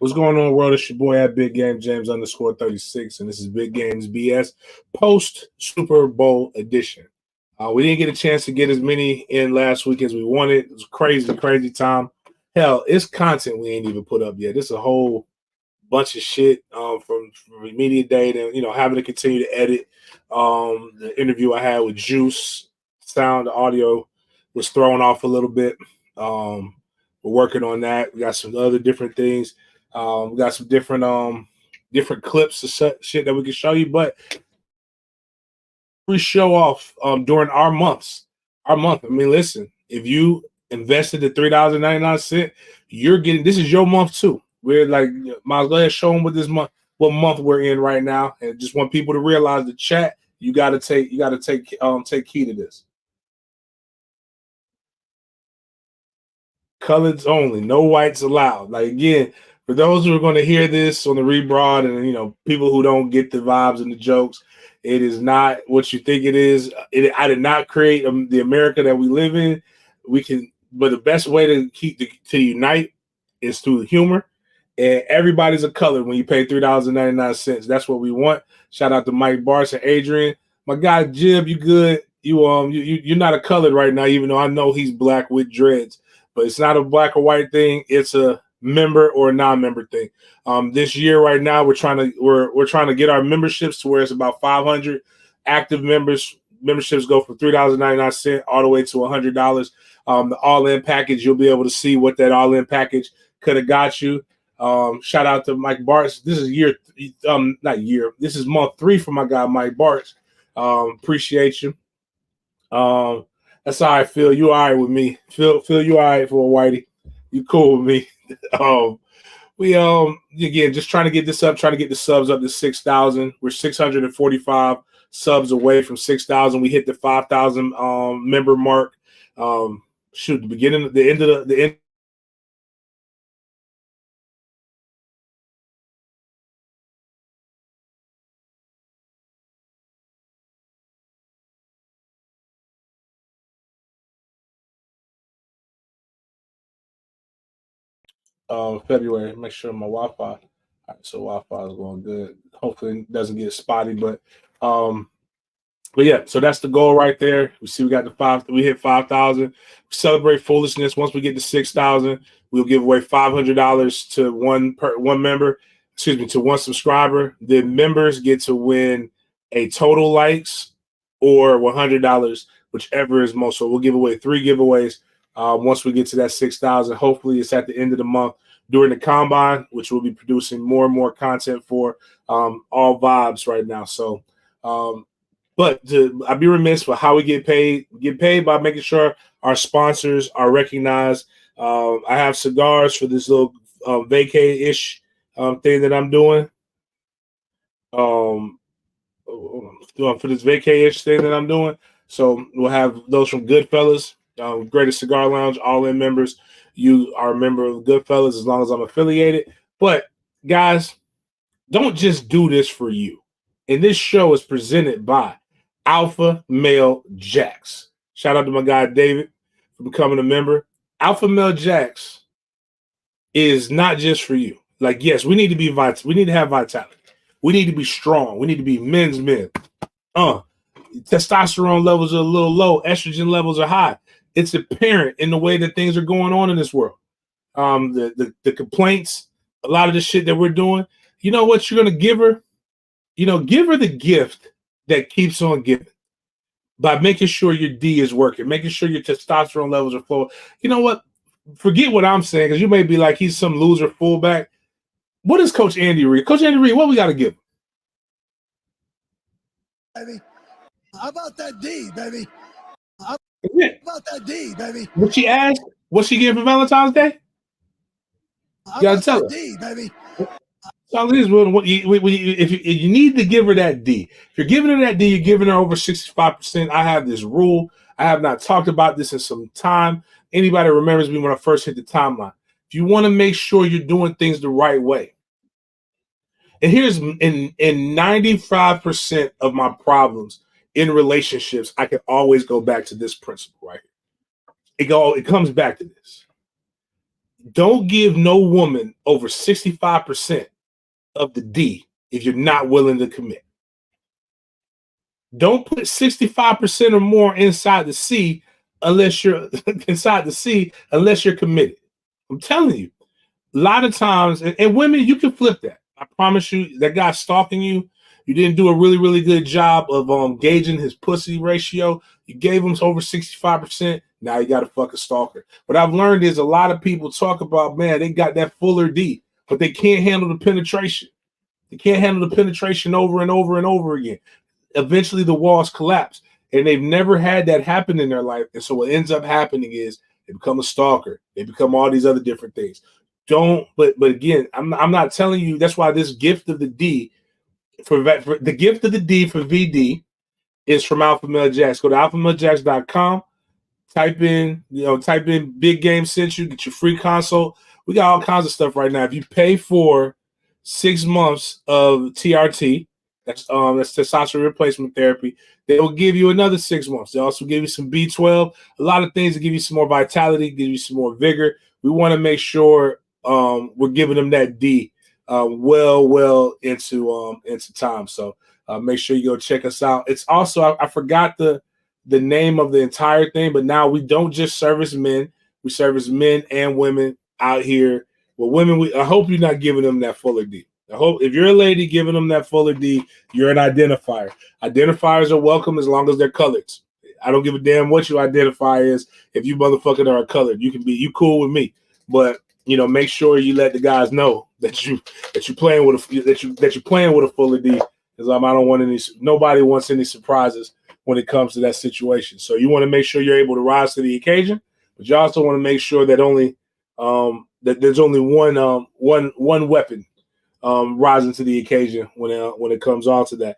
What's going on, world? It's your boy at Big Game James _36, and this is Big Games BS post Super Bowl edition. We didn't get a chance to get as many in last week as we wanted. It was crazy time. Hell, it's content we ain't even put up yet. This is a whole bunch of shit from media day to having to continue to edit. The interview I had with Juice, the audio was thrown off a little bit. We're working on that. We got some other different things. We got some different clips of shit that we can show you, but we show off during our month. I mean, listen, if you invested the $3.99, you're getting this is your month too. We're like, might as well show them what month we're in right now, and just want people to realize the chat. You got to take key to this. Colors only, no whites allowed. Like, again, for those who are going to hear this on the rebroad and people who don't get the vibes and the jokes, it is not what you think it is. I did not create the America that we live in. But the best way to unite is through humor. And everybody's a color when you pay $3.99. That's what we want. Shout out to Mike Barts and Adrian. My guy Jib, you good? You're not a colored right now, even though I know he's black with dreads. But it's not a black or white thing. It's a member or a non-member thing. This year, right now, we're trying to get our memberships to where it's about 500 active members. Memberships go from $3.99 all the way to $100. The all-in package, you'll be able to see what that all-in package could have got you. Shout out to Mike Barts. This is This is month 3 for my guy Mike Barts. Appreciate you. That's how I feel. You all right with me? Feel you all right for a whitey? You cool with me? We again just trying to get this up, trying to get the subs up to 6,000. We're 645 subs away from 6,000. We hit the 5,000 member mark. The end. February. Make sure my Wi-Fi. All right, so Wi-Fi is going good. Hopefully it doesn't get spotty, but yeah. So that's the goal right there. We see we got we hit 5,000. Celebrate foolishness. Once we get to 6,000, we'll give away $500 to one member. To one subscriber. The members get to win a total likes or $100, whichever is most. So we'll give away 3 giveaways. Once we get to that 6,000, hopefully it's at the end of the month during the combine, which we'll be producing more and more content for all vibes right now. So, but I'd be remiss for how we get paid. We get paid by making sure our sponsors are recognized. I have cigars for this little vacay-ish thing that I'm doing. For this vacay-ish thing that I'm doing. So we'll have those from Goodfellas. Greatest Cigar Lounge, all-in members. You are a member of Goodfellas as long as I'm affiliated. But, guys, don't just do this for you. And this show is presented by Alpha Male Jacks. Shout out to my guy David for becoming a member. Alpha Male Jacks is not just for you. Like, yes, we need to be we need to have vitality. We need to be strong. We need to be men's men. Testosterone levels are a little low. Estrogen levels are high. It's apparent in the way that things are going on in this world. The complaints, a lot of the shit that we're doing. You know what you're going to give her? Give her the gift that keeps on giving by making sure your D is working, making sure your testosterone levels are flowing. You know what? Forget what I'm saying, because you may be like, he's some loser fullback. What is Coach Andy Reid? Coach Andy Reid, what we got to give him? Baby. How about that D, baby? How about that D, baby? What she asked? What she give for Valentine's Day? You gotta tell her. D, baby. So if you need to give her that D, if you're giving her that D, you're giving her over 65%. I have this rule. I have not talked about this in some time. Anybody remembers me when I first hit the timeline. If you want to make sure you're doing things the right way, and here's in 95% of my problems in relationships, I can always go back to this principle right here. It comes back to this. don't give no woman over 65% of the D if you're not willing to commit. Don't put 65% or more inside the C unless you're committed. I'm telling you, a lot of times, and women, you can flip that. I promise you, that guy stalking you, you didn't do a really, really good job of gauging his pussy ratio. You gave him over 65%. Now you got to fuck a stalker. What I've learned is a lot of people talk about, man, they got that fuller D, but they can't handle the penetration. They can't handle the penetration over and over and over again. Eventually the walls collapse, and they've never had that happen in their life. And so what ends up happening is they become a stalker. They become all these other different things. But again, I'm not telling you. That's why this gift of the D for the gift of the D for VD is from Alpha Male Jacks. Go to alphamalejacks.com. Type in Big Game sent you, get your free consult. We got all kinds of stuff right now. If you pay for 6 months of TRT, that's testosterone replacement therapy, they will give you another 6 months. They also give you some B12, a lot of things to give you some more vitality, give you some more vigor. We want to make sure we're giving them that D well into time. So make sure you go check us out. It's also, I forgot the name of the entire thing, but now we don't just service men. We service men and women out here. Well, women, I hope you're not giving them that fuller D. I hope if you're a lady giving them that fuller D, you're an identifier. Identifiers are welcome as long as they're colored. I don't give a damn what you identify as. If you motherfucking are colored, you cool with me. But make sure you let the guys know that you're playing with a fuller D. Because I don't want nobody wants any surprises when it comes to that situation. So you want to make sure you're able to rise to the occasion, but you also want to make sure that that there's only one weapon rising to the occasion when it comes on to that.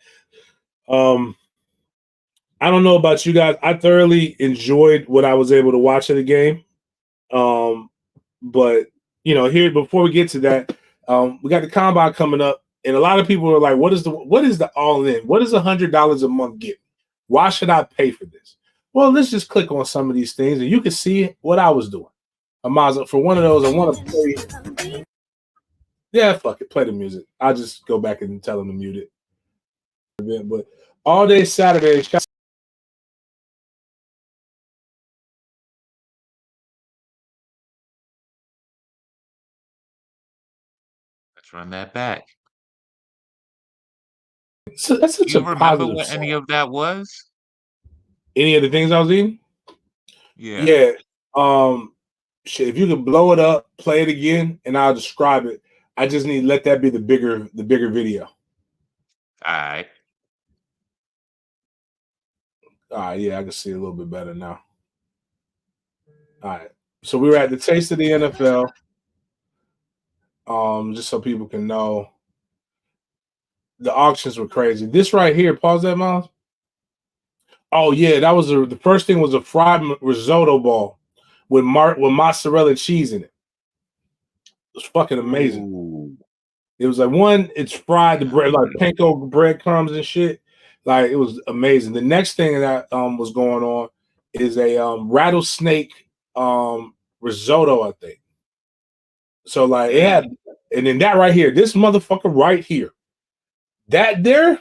I don't know about you guys. I thoroughly enjoyed what I was able to watch of the game. But here before we get to that, we got the combine coming up, and a lot of people are like, what is the all in? What does $100 a month get? Why should I pay for this? Well, let's just click on some of these things, and you can see what I was doing. For one of those, I want to play. Yeah, fuck it. Play the music. I'll just go back and tell them to mute it. But all day Saturday. Let's run that back. So that's such you a remember positive what song. any of that was? Any of the things I was eating? Yeah. Yeah. Shit, if you could blow it up, play it again, and I'll describe it. I just need to let that be the bigger video. All right. Yeah, I can see a little bit better now. All right. So we were at the Taste of the NFL. Just so people can know. The auctions were crazy. This right here, pause that, Miles. Oh yeah, that was the first thing was a fried risotto ball with mozzarella cheese in it. It was fucking amazing. Ooh. It was like it's fried, the bread, like panko breadcrumbs and shit. Like it was amazing. The next thing that was going on is a rattlesnake risotto, I think. So like it had, and then that right here, this motherfucker right here, that there,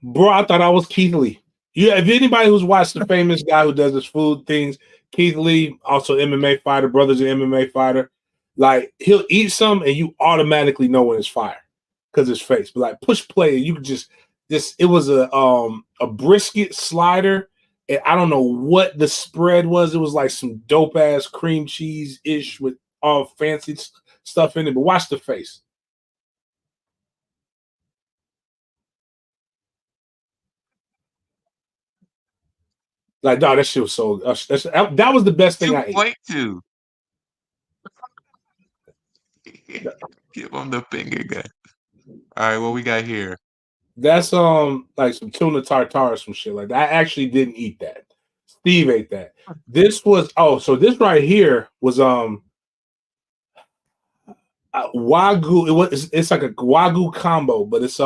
bro, I thought I was Keith Lee. Yeah, if anybody who's watched the famous guy who does his food things, Keith Lee, also MMA fighter, brother's an MMA fighter. Like he'll eat some and you automatically know when it's fire because his face. But like push play, you could just this. It was a brisket slider, and I don't know what the spread was. It was like some dope ass cream cheese ish with all fancy stuff in it. But watch the face. Like, dog, that shit was so. That was the best thing I ate. Point to. Give him the finger gun. All right, what we got here? That's like some tuna tartare or some shit like that. I actually didn't eat that. Steve ate that. This was so this right here was wagyu. It's like a wagyu combo, but it's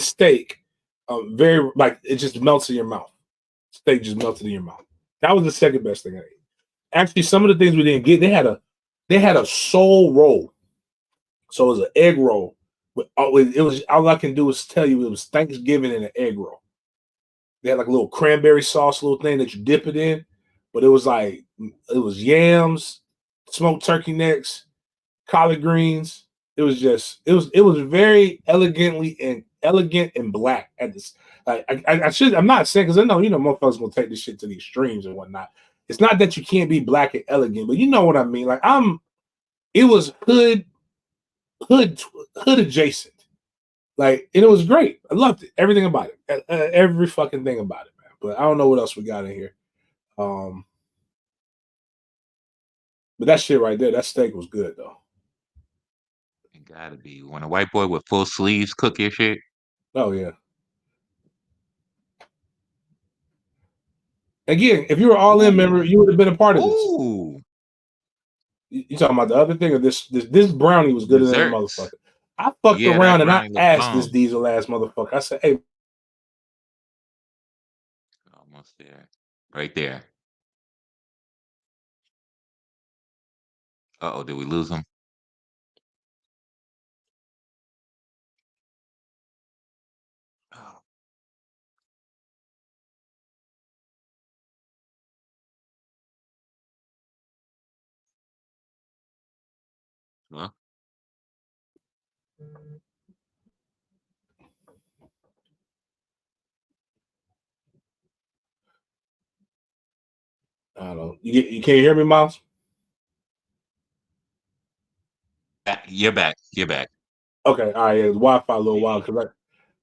steak. Very like it just melts in your mouth. Steak just melted in your mouth. That was the second best thing I ate. Actually, some of the things we didn't get, they They had a soul roll. So it was an egg roll. But it was all I can do is tell you it was Thanksgiving and an egg roll. They had like a little cranberry sauce, little thing that you dip it in, but it was yams, smoked turkey necks, collard greens. It was very elegant and black at this. I'm not saying because I know motherfuckers gonna take this shit to the extremes and whatnot. It's not that you can't be black and elegant, but you know what I mean. Like it was hood adjacent. Like, and it was great. I loved it. Everything about it. Every fucking thing about it, man. But I don't know what else we got in here. But that shit right there, that steak was good though. It gotta be when a white boy with full sleeves cook your shit. Oh yeah. Again, if you were all in member, you would have been a part of this. Ooh. You talking about the other thing or this brownie was good than that motherfucker. I fucked around and I asked this diesel ass motherfucker. I said, hey. Almost there. Right there. Uh-oh, did we lose him? Oh. Huh? I don't know. You can't hear me, Miles? You're back. You're back. Okay, all right. Yeah, the Wi-Fi a little while.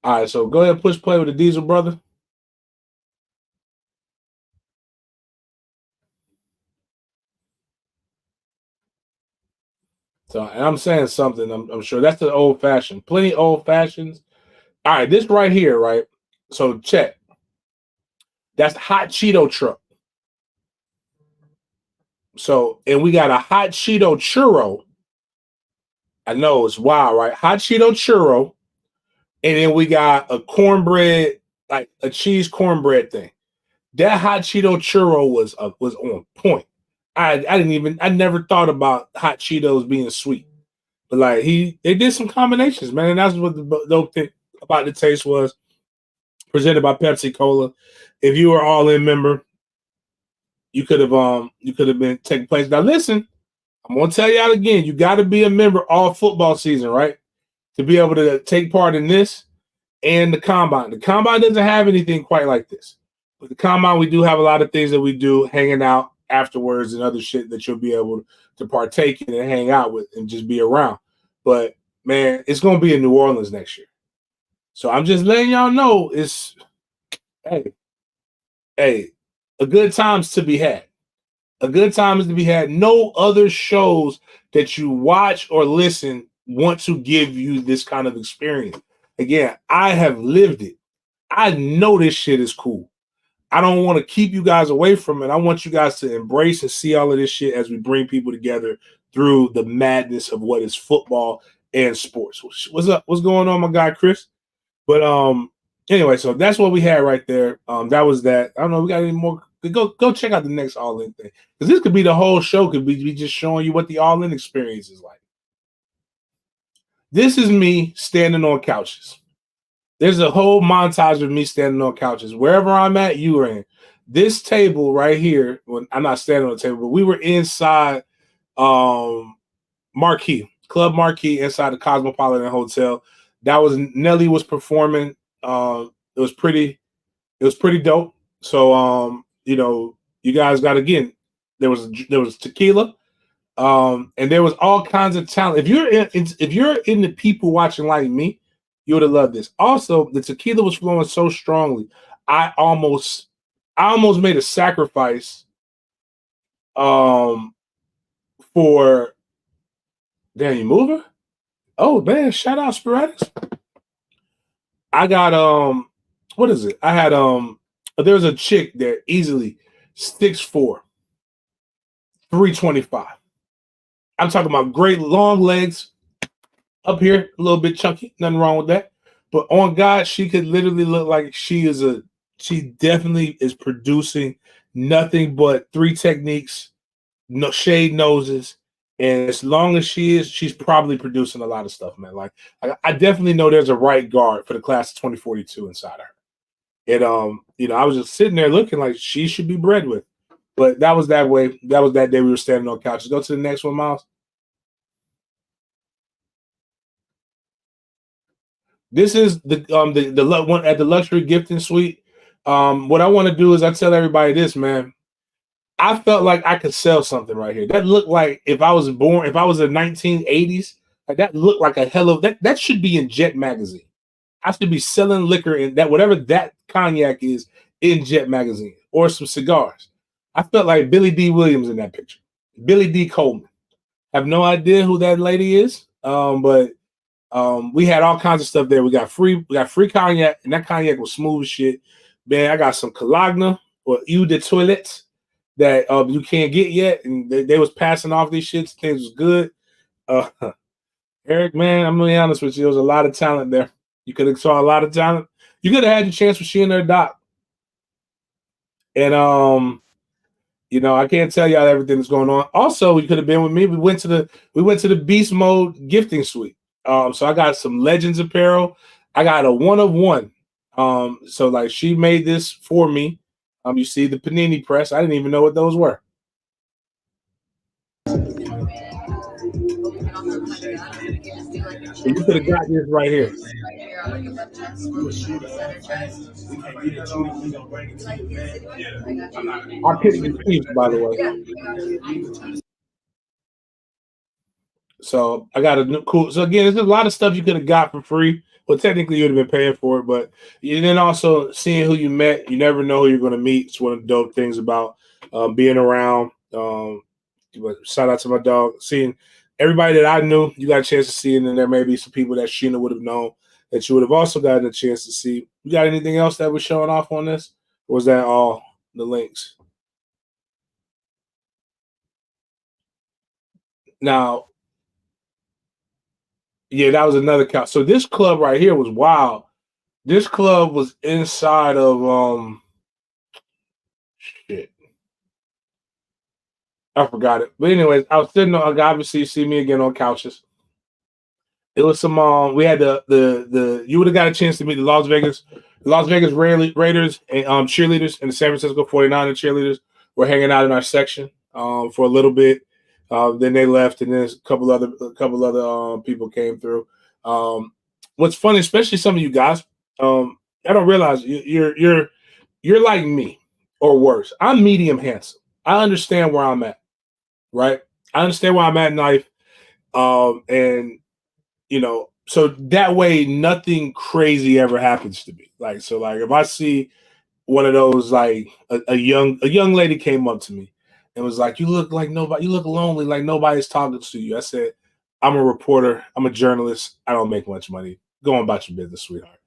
All right, so go ahead and push play with the Diesel brother. So, and I'm saying something. I'm sure that's the old fashioned. Plenty old fashions. All right, this right here, right? So check. That's the hot Cheeto truck. So, and we got a hot Cheeto churro. I know it's wild, right? Hot Cheeto churro. And then we got a cornbread, like a cheese cornbread thing. That hot Cheeto churro was on point. I never thought about hot Cheetos being sweet. But like they did some combinations, man. And that's what the dope thing about the taste was. Presented by Pepsi Cola. If you were all in member, you could have been taking place. Now listen, I'm gonna tell y'all again, you gotta be a member all football season, right? To be able to take part in this and the combine. The combine doesn't have anything quite like this. But the combine, we do have a lot of things that we do hanging out afterwards and other shit that you'll be able to partake in and hang out with and just be around. But man, it's gonna be in New Orleans next year. So I'm just letting y'all know it's a good time's to be had. A good time is to be had. No other shows that you watch or listen want to give you this kind of experience. Again, I have lived it. I know this shit is cool. I don't want to keep you guys away from it. I want you guys to embrace and see all of this shit as we bring people together through the madness of what is football and sports. What's up? What's going on, my guy Chris? But anyway, so that's what we had right there. That was that. I don't know. We got any more? Go check out the next All In thing, because this could be the whole show. Could be just showing you what the All In experience is like. This is me standing on couches. There's a whole montage of me standing on couches. Wherever I'm at, you are in. This table right here, when I'm not standing on the table, but we were inside Marquee, Club Marquee, inside the Cosmopolitan Hotel. That was Nelly was performing. It was pretty dope. So you guys got, again, there was tequila. And there was all kinds of talent. If you're in the people watching like me, you would have loved this. Also, the tequila was flowing so strongly. I almost made a sacrifice for Danny Mover. Oh man, shout out Sporadics. I got what is it? I had there was a chick that easily 6'4", 325. I'm talking about great long legs up here, a little bit chunky, nothing wrong with that. But on God, she could literally look like she definitely is producing nothing but 3 techniques, no shade noses, And as long as she is, she's probably producing a lot of stuff, man. Like I definitely know there's a right guard for the class of 2042 inside of her. And I was just sitting there looking like she should be bred with. But that was that way. That was that day we were standing on couches. Go to the next one, Miles. This is the one at the luxury gifting suite. What I want to do is I tell everybody this, man. I felt like I could sell something right here. That looked like if I was in the 1980s, like that looked like a hell of that should be in Jet magazine. I should be selling liquor in that whatever that cognac is in Jet magazine or some cigars. I felt like Billy D. Williams in that picture. Billy D. Coleman. I have no idea who that lady is. But we had all kinds of stuff there. We got free cognac, and that cognac was smooth as shit. Man, I got some Cologne or Eau de Toilette that you can't get yet, and they was passing off these shits. Things was good. Eric, man, I'm gonna be honest with you. There was a lot of talent there. You could have saw a lot of talent. You could have had your chance with she and her doc. And I can't tell y'all everything that's going on. Also, you could have been with me. We went to the Beast Mode gifting suite. So I got some Legends apparel. I got a one of one. So like she made this for me. You see the Panini press. I didn't even know what those were. So you could have got this right here. I picked the Chiefs, by the way. So I got a new cool. So again, there's a lot of stuff you could have got for free. Well, technically you would have been paying for it, but and then also seeing who you met. You never know who you're going to meet. It's one of the dope things about being around. Shout out to my dog. Seeing everybody that I knew, you got a chance to see, and then there may be some people that Sheena would have known that you would have also gotten a chance to see. You got anything else that was showing off on this? Or was that all the links? Now, yeah, that was another couch. So this club right here was wild. This club was inside of shit. I forgot it. But anyways, I was sitting on obviously you see me again on couches. It was some we had the you would have got a chance to meet the Las Vegas Raiders and cheerleaders and the San Francisco 49ers cheerleaders were hanging out in our section for a little bit. Then they left, and then a couple other people came through. What's funny, especially some of you guys, I don't realize you're like me or worse. I'm medium handsome. I understand where I'm at, right? I understand where I'm at in life, and so that way nothing crazy ever happens to me. Like if I see one of those, like a young lady came up to me and was like, you look lonely, like nobody's talking to you. I said, I'm a reporter, I'm a journalist, I don't make much money. Go on about your business, sweetheart.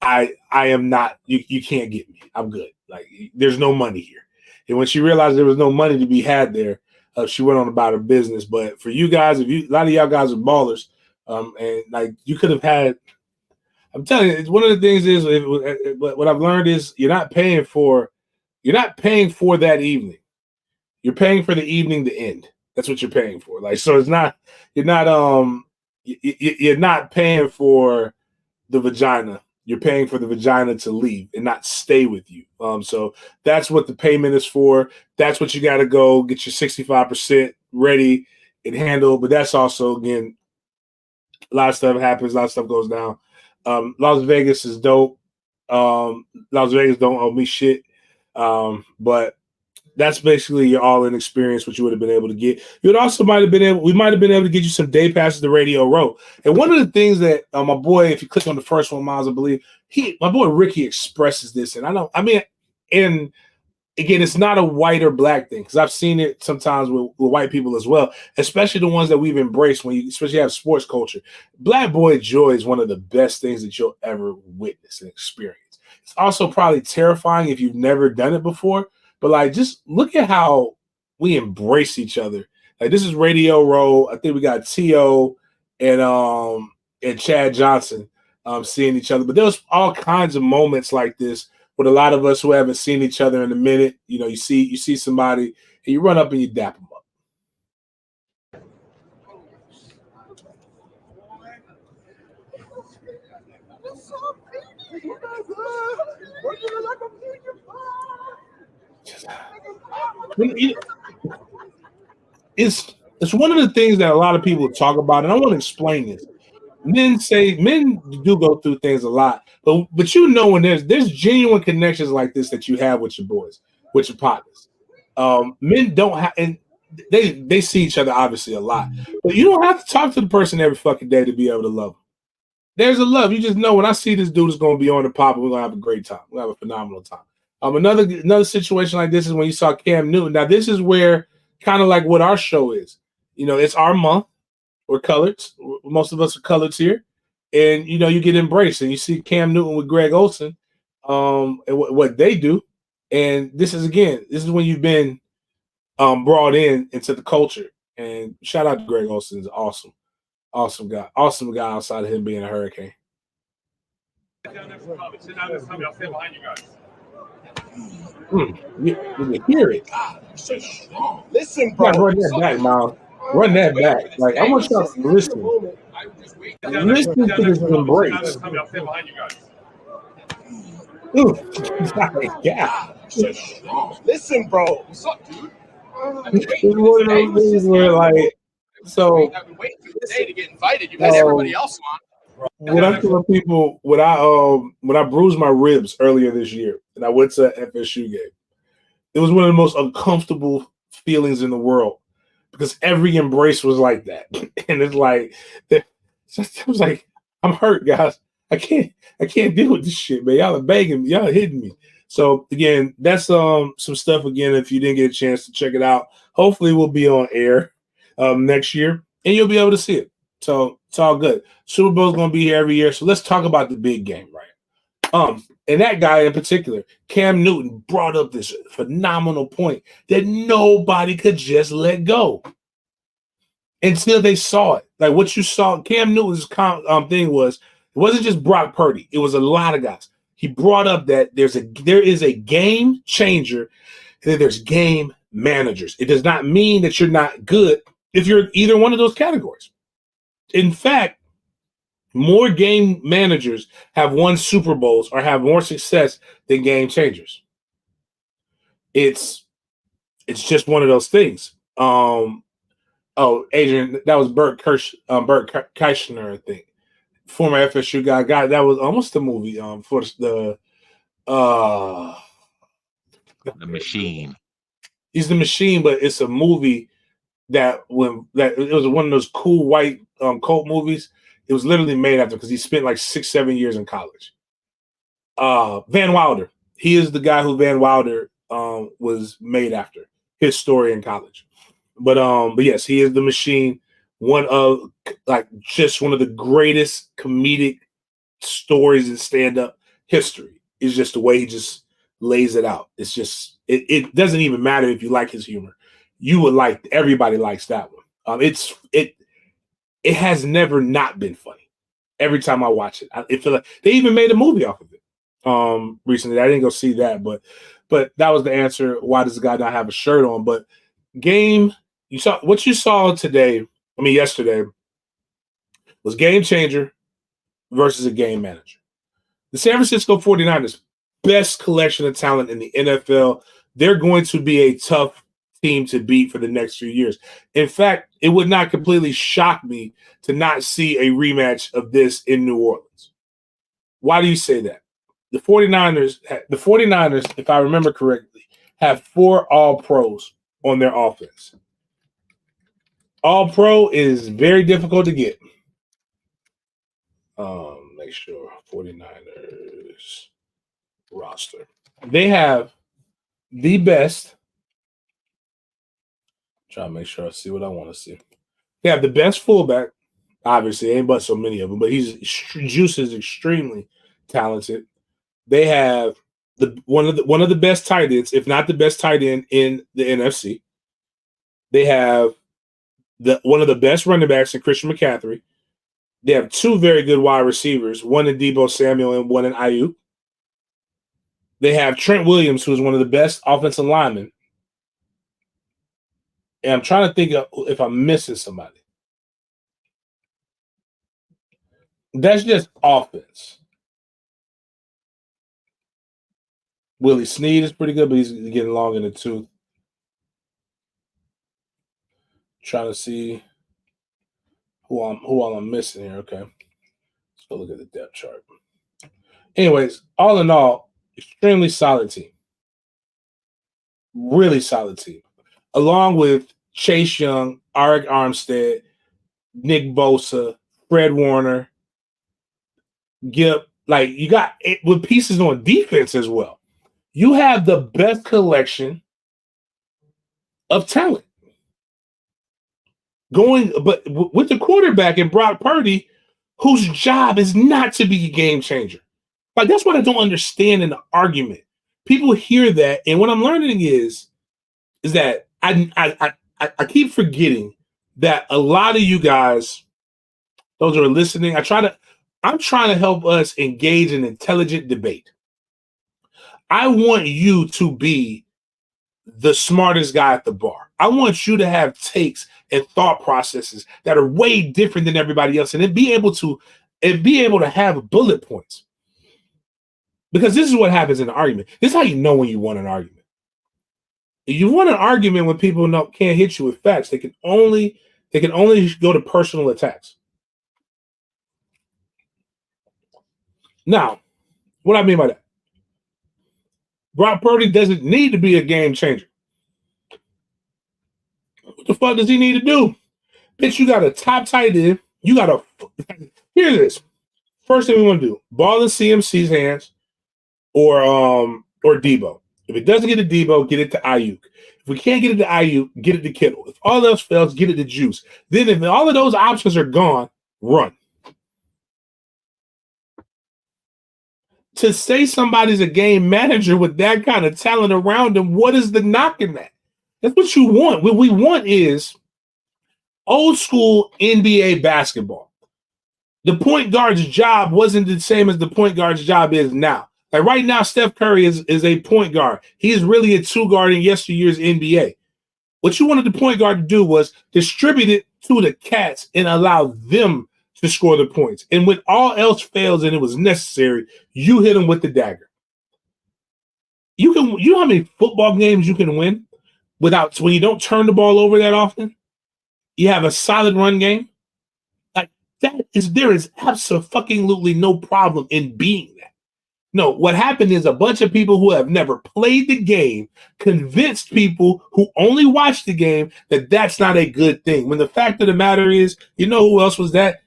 I am not, you can't get me. I'm good. Like there's no money here. And when she realized there was no money to be had there, she went on about her business. But for you guys, a lot of y'all guys are ballers, and like you could have had. I'm telling you, one of the things is what I've learned is you're not paying for that evening. You're paying for the evening to end. That's what you're paying for. Like so, you're not paying for the vagina. You're paying for the vagina to leave and not stay with you. So that's what the payment is for. That's what you got to go get your 65% ready and handle. But that's also, again, a lot of stuff happens. A lot of stuff goes down. Las Vegas is dope. Las Vegas don't owe me shit. But that's basically your all-in experience, what you would have been able to get. We might have been able to get you some day passes to Radio Row. And one of the things that my boy, if you click on the first one, Miles, I believe my boy Ricky expresses this, and and again, it's not a white or black thing because I've seen it sometimes with white people as well, especially the ones that we've embraced when you especially have sports culture. Black boy joy is one of the best things that you'll ever witness and experience. It's also probably terrifying if you've never done it before. But like, just look at how we embrace each other. Like this is Radio Row. I think we got T.O. and Chad Johnson seeing each other. But there's all kinds of moments like this with a lot of us who haven't seen each other in a minute. You see somebody and you run up and you dap them up. It's one of the things that a lot of people talk about, and I want to explain this. Men do go through things a lot, but when there's genuine connections like this that you have with your boys, with your partners. Men don't have, and they see each other obviously a lot, but you don't have to talk to the person every fucking day to be able to love them. There's a love. You just know when I see this dude is going to be on the pop, we're going to have a great time. We'll have a phenomenal time. Another situation like this is when you saw Cam Newton. Now this is where kind of like what our show is. It's our month. We're colored. Most of us are colored here, and you get embraced. And you see Cam Newton with Greg Olsen, and what they do. And this is when you've been brought into the culture. And shout out to Greg Olsen, is awesome guy outside of him being a hurricane. You hear it. Listen, bro. Run that back, Miles. Run that back. Like, I want y'all to listen. Listen to this embrace. God. Listen, bro. What's up, dude? It's one of those things where, like, so. I've been waiting for this day to get invited. You got everybody else on. When I tell people when I bruised my ribs earlier this year and I went to an FSU game, it was one of the most uncomfortable feelings in the world because every embrace was like that, and it's like I was like, I'm hurt, guys. I can't deal with this shit, man. Y'all are begging me, y'all are hitting me. So again, that's some stuff. Again, if you didn't get a chance to check it out, hopefully we'll be on air next year and you'll be able to see it. So it's all good. Super Bowl is going to be here every year. So let's talk about the big game, right? And that guy in particular, Cam Newton, brought up this phenomenal point that nobody could just let go until they saw it. Like what you saw, Cam Newton's thing was, it wasn't just Brock Purdy. It was a lot of guys. He brought up that there is a game changer and then there's game managers. It does not mean that you're not good if you're either one of those categories. In fact, more game managers have won Super Bowls or have more success than game changers. It's just one of those things. Adrian, that was Bert Kirshner, I think, former FSU guy. That was almost the movie. For the Machine. He's the Machine, but it's a movie that it was one of those cool white cult movies. It was literally made after because he spent like 6-7 years in college. Van Wilder. He is the guy who Van Wilder was made after. His story in college. But yes, he is the Machine. One of the greatest comedic stories in stand-up history. Is just the way he just lays it out. It's just it doesn't even matter if you like his humor. You would like, everybody likes that one. It has never not been funny. Every time I watch it, I feel like they even made a movie off of it recently. I didn't go see that, but that was the answer. Why does the guy not have a shirt on? But what you saw yesterday was game changer versus a game manager. The San Francisco 49ers, best collection of talent in the NFL. They're going to be a tough team to beat for the next few years. In fact, it would not completely shock me to not see a rematch of this in New Orleans. Why do you say that? The 49ers, if I remember correctly, have 4 All-Pros on their offense. All-Pro is very difficult to get. Make sure 49ers roster. They have the best. Try to make sure I see what I want to see. They have the best fullback. Obviously, ain't but so many of them, but Juice is extremely talented. They have one of the best tight ends, if not the best tight end in the NFC. They have one of the best running backs in Christian McCaffrey. They have 2 very good wide receivers, one in Deebo Samuel and one in Ayuk. They have Trent Williams, who is one of the best offensive linemen. And I'm trying to think of if I'm missing somebody. That's just offense. Willie Snead is pretty good, but he's getting long in the tooth. Trying to see who all I'm missing here. Okay. Let's go look at the depth chart. Anyways, all in all, extremely solid team. Really solid team. Along with Chase Young, Arik Armstead, Nick Bosa, Fred Warner, Gip. Like, you got it with pieces on defense as well. You have the best collection of talent. But with the quarterback and Brock Purdy, whose job is not to be a game changer. Like, that's what I don't understand in the argument. People hear that, and what I'm learning is that I keep forgetting that a lot of you guys, those who are listening, I'm trying to help us engage in intelligent debate. I want you to be the smartest guy at the bar. I want you to have takes and thought processes that are way different than everybody else, and then be able to have bullet points. Because this is what happens in an argument. This is how you know when you won an argument. You won an argument when people can't hit you with facts. They can only go to personal attacks. Now, what I mean by that, Brock Purdy doesn't need to be a game changer. What the fuck does he need to do? Bitch, you got a top tight end. Here it is. First thing we want to do, ball in CMC's hands or Debo. If it doesn't get to Debo, get it to Ayuk. If we can't get it to Ayuk, get it to Kittle. If all else fails, get it to Juice. Then if all of those options are gone, run. To say somebody's a game manager with that kind of talent around him, what is the knock in that? That's what you want. What we want is old school NBA basketball. The point guard's job wasn't the same as the point guard's job is now. Like right now, Steph Curry is a point guard. He's really a two guard in yesteryear's NBA. What you wanted the point guard to do was distribute it to the cats and allow them to score the points. And when all else fails and it was necessary, you hit them with the dagger. You know how many football games you can win when you don't turn the ball over that often? You have a solid run game. Like there is absolutely no problem in being that. No, what happened is a bunch of people who have never played the game convinced people who only watched the game that that's not a good thing. When the fact of the matter is, you know who else was that?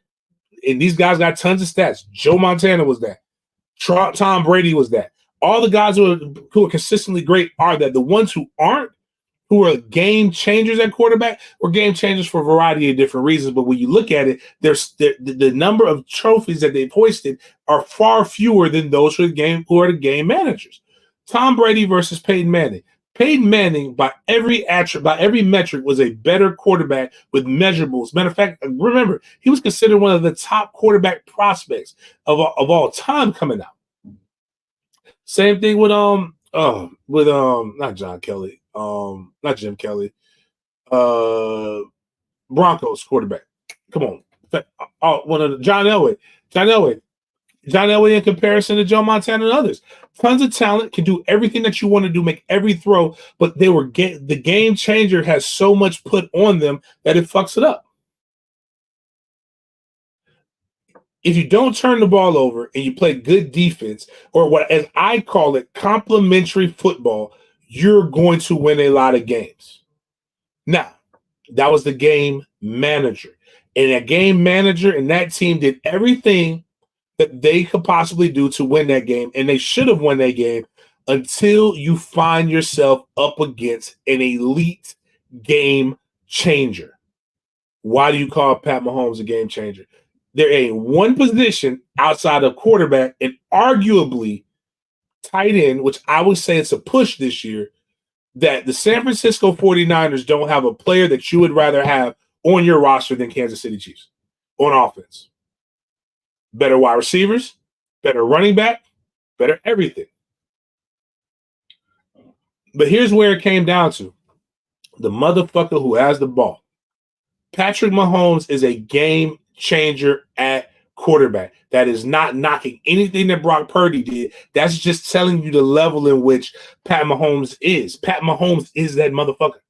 And these guys got tons of stats. Joe Montana was that. Tom Brady was that. All the guys who are consistently great are that. The ones who aren't, who are game changers at quarterback, were game changers for a variety of different reasons. But when you look at it, the number of trophies that they've hoisted are far fewer than those who are the game managers. Tom Brady versus Peyton Manning. Peyton Manning, by every metric, was a better quarterback with measurables. Matter of fact, remember, he was considered one of the top quarterback prospects of all time coming out. Same thing with not John Kelly, not Jim Kelly, Broncos quarterback. Come on, John Elway. John Elway in comparison to Joe Montana and others. Tons of talent, can do everything that you want to do, make every throw, but the game changer has so much put on them that it fucks it up. If you don't turn the ball over and you play good defense, or what as I call it, complementary football, you're going to win a lot of games. Now, that was the game manager. And a game manager and that team did everything that they could possibly do to win that game, and they should have won that game until you find yourself up against an elite game changer. Why do you call Pat Mahomes a game changer? There ain't one position outside of quarterback and arguably tight end, which I would say it's a push this year, that the San Francisco 49ers don't have a player that you would rather have on your roster than Kansas City Chiefs on offense. Better wide receivers, better running back, better everything. But here's where it came down to. The motherfucker who has the ball. Patrick Mahomes is a game changer at quarterback. That is not knocking anything that Brock Purdy did. That's just telling you the level in which Pat Mahomes is. Pat Mahomes is that motherfucker.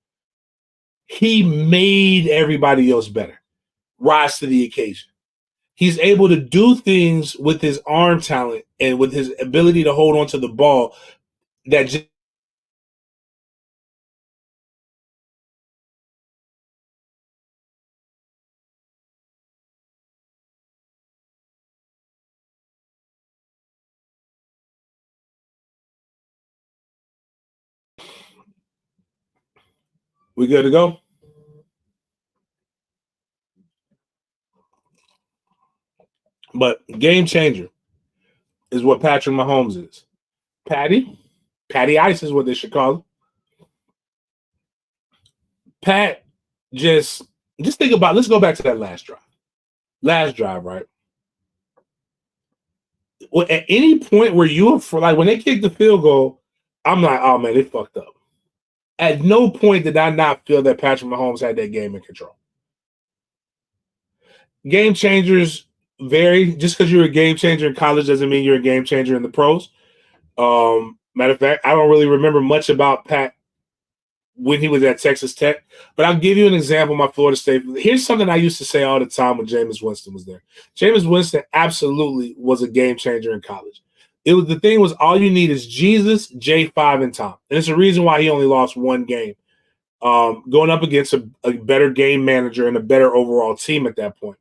He made everybody else better, rise to the occasion. He's able to do things with his arm talent and with his ability to hold on to the ball that just we good to go? But game changer is what Patrick Mahomes is. Patty Ice is what they should call him. Pat just think about, let's go back to that last drive. Last drive, right? Well, at any point where you were like when they kicked the field goal, I'm like, oh man, they fucked up. At no point did I not feel that Patrick Mahomes had that game in control. Game changers vary. Just because you're a game changer in college doesn't mean you're a game changer in the pros. Matter of fact, I don't really remember much about Pat when he was at Texas Tech, but I'll give you an example. My Florida State. Here's something I used to say all the time when Jameis Winston was there. Jameis Winston absolutely was a game changer in college. The thing was, all you need is Jesus, J5, and Tom, and it's the reason why he only lost one game, going up against a better game manager and a better overall team at that point.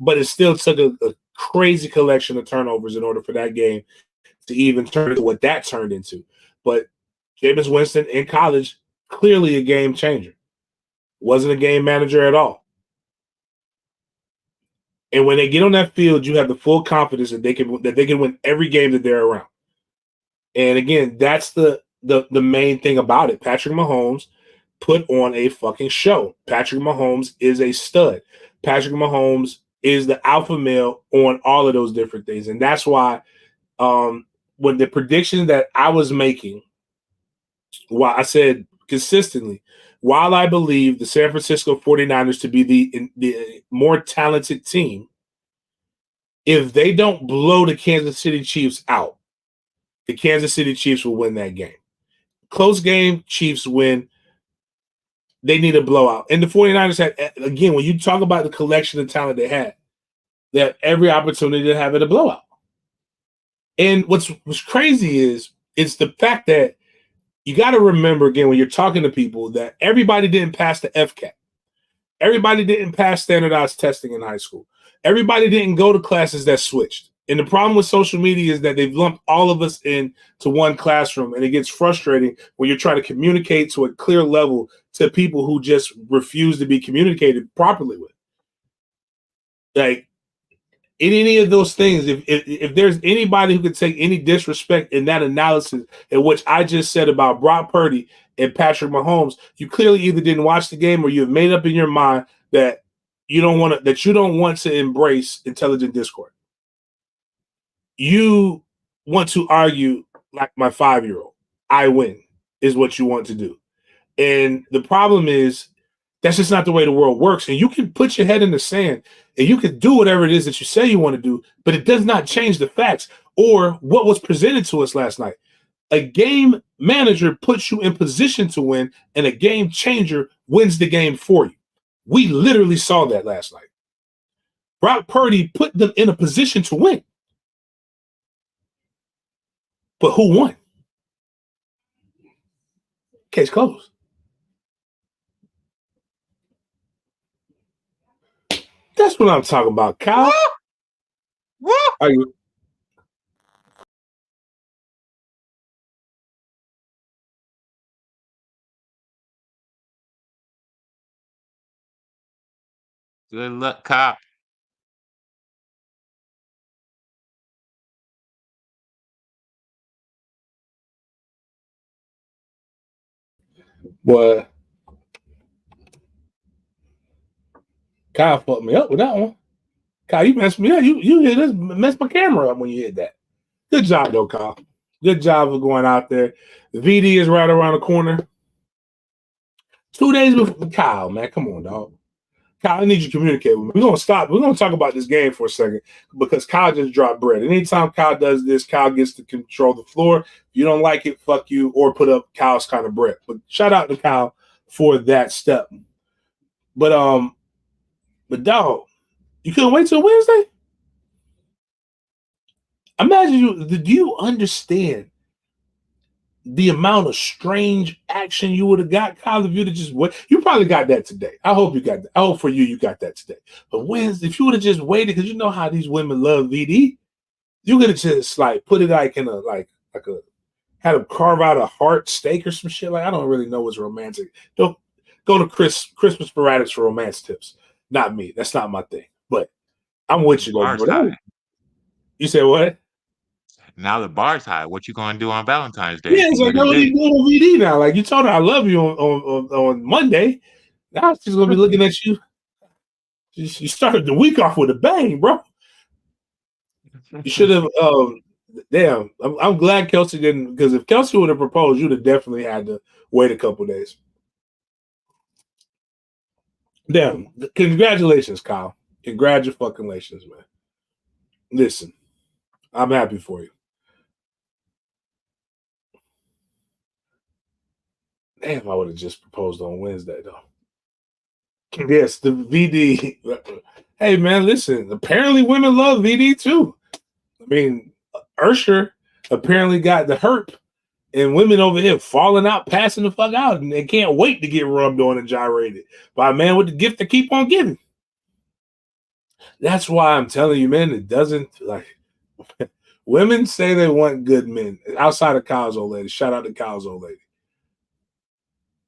But it still took a crazy collection of turnovers in order for that game to even turn into what that turned into. But Jameis Winston in college, clearly a game changer. Wasn't a game manager at all. And when they get on that field, you have the full confidence that they can win every game that they're around. And again, that's the main thing about it. Patrick Mahomes put on a fucking show. Patrick Mahomes is a stud. Patrick Mahomes is the alpha male on all of those different things. And that's why when the prediction that I was making, while I said consistently, while I believe the San Francisco 49ers to be the more talented team, if they don't blow the Kansas City Chiefs out, the Kansas City Chiefs will win that game. Close game, Chiefs win. They need a blowout. And the 49ers had, again, when you talk about the collection of talent they had every opportunity to have it a blowout. And what's crazy is it's the fact that you got to remember, again, when you're talking to people, that everybody didn't pass the FCAT. Everybody didn't pass standardized testing in high school. Everybody didn't go to classes that switched. And the problem with social media is that they've lumped all of us into one classroom, and it gets frustrating when you're trying to communicate to a clear level to people who just refuse to be communicated properly with. Like, in any of those things, if there's anybody who could take any disrespect in that analysis in which I just said about Brock Purdy and Patrick Mahomes, you clearly either didn't watch the game or you have made up in your mind that you don't want to embrace intelligent discourse. You want to argue like my 5-year-old. I win is what you want to do. And the problem is that's just not the way the world works. And you can put your head in the sand and you can do whatever it is that you say you want to do, but it does not change the facts or what was presented to us last night. A game manager puts you in position to win, and a game changer wins the game for you. We literally saw that last night. Brock Purdy put them in a position to win. But who won? Case closed. That's what I'm talking about, Kyle. What? Are you? Good luck, Cop. Boy, Kyle fucked me up with that one. Kyle, you messed me up. You hit this, messed my camera up when you hit that. Good job, though, Kyle. Good job of going out there. The VD is right around the corner. 2 days before Kyle, man. Come on, dog. Kyle, I need you to communicate with me. We're gonna stop. We're gonna talk about this game for a second because Kyle just dropped bread. Anytime Kyle does this, Kyle gets to control the floor. If you don't like it, fuck you, or put up Kyle's kind of bread. But shout out to Kyle for that step. But dog, you couldn't wait till Wednesday? Imagine you. Do you understand the amount of strange action you would have got, Kyle, if you'd have just wait? You probably got that today. I hope you got that. I hope for you got that today. But Wednesday, if you would have just waited, because you know how these women love VD, you could have just like put it like in a like a had them carve out a heart steak or some shit. Like I don't really know what's romantic. Don't go to Christmas Sporadics for romance tips. Not me. That's not my thing. But I'm with you, though, bro. You said what? Now the bar's high. What you gonna do on Valentine's Day? Yeah, it's like, what are you doing on VD now? Like you told her I love you on Monday. Now she's gonna be looking at you. You started the week off with a bang, bro. You should have. Damn, I'm glad Kelce didn't, because if Kelce would have proposed, you'd have definitely had to wait a couple days. Damn, congratulations, Kyle. Congratulations, man. Listen, I'm happy for you. Damn, I would have just proposed on Wednesday, though. Yes, the VD. Hey, man, listen. Apparently, women love VD too. I mean, Usher apparently got the herp, and women over here falling out, passing the fuck out, and they can't wait to get rubbed on and gyrated by a man with the gift to keep on giving. That's why I'm telling you, man, it doesn't like. Women say they want good men outside of Kyle's old lady. Shout out to Kyle's old lady.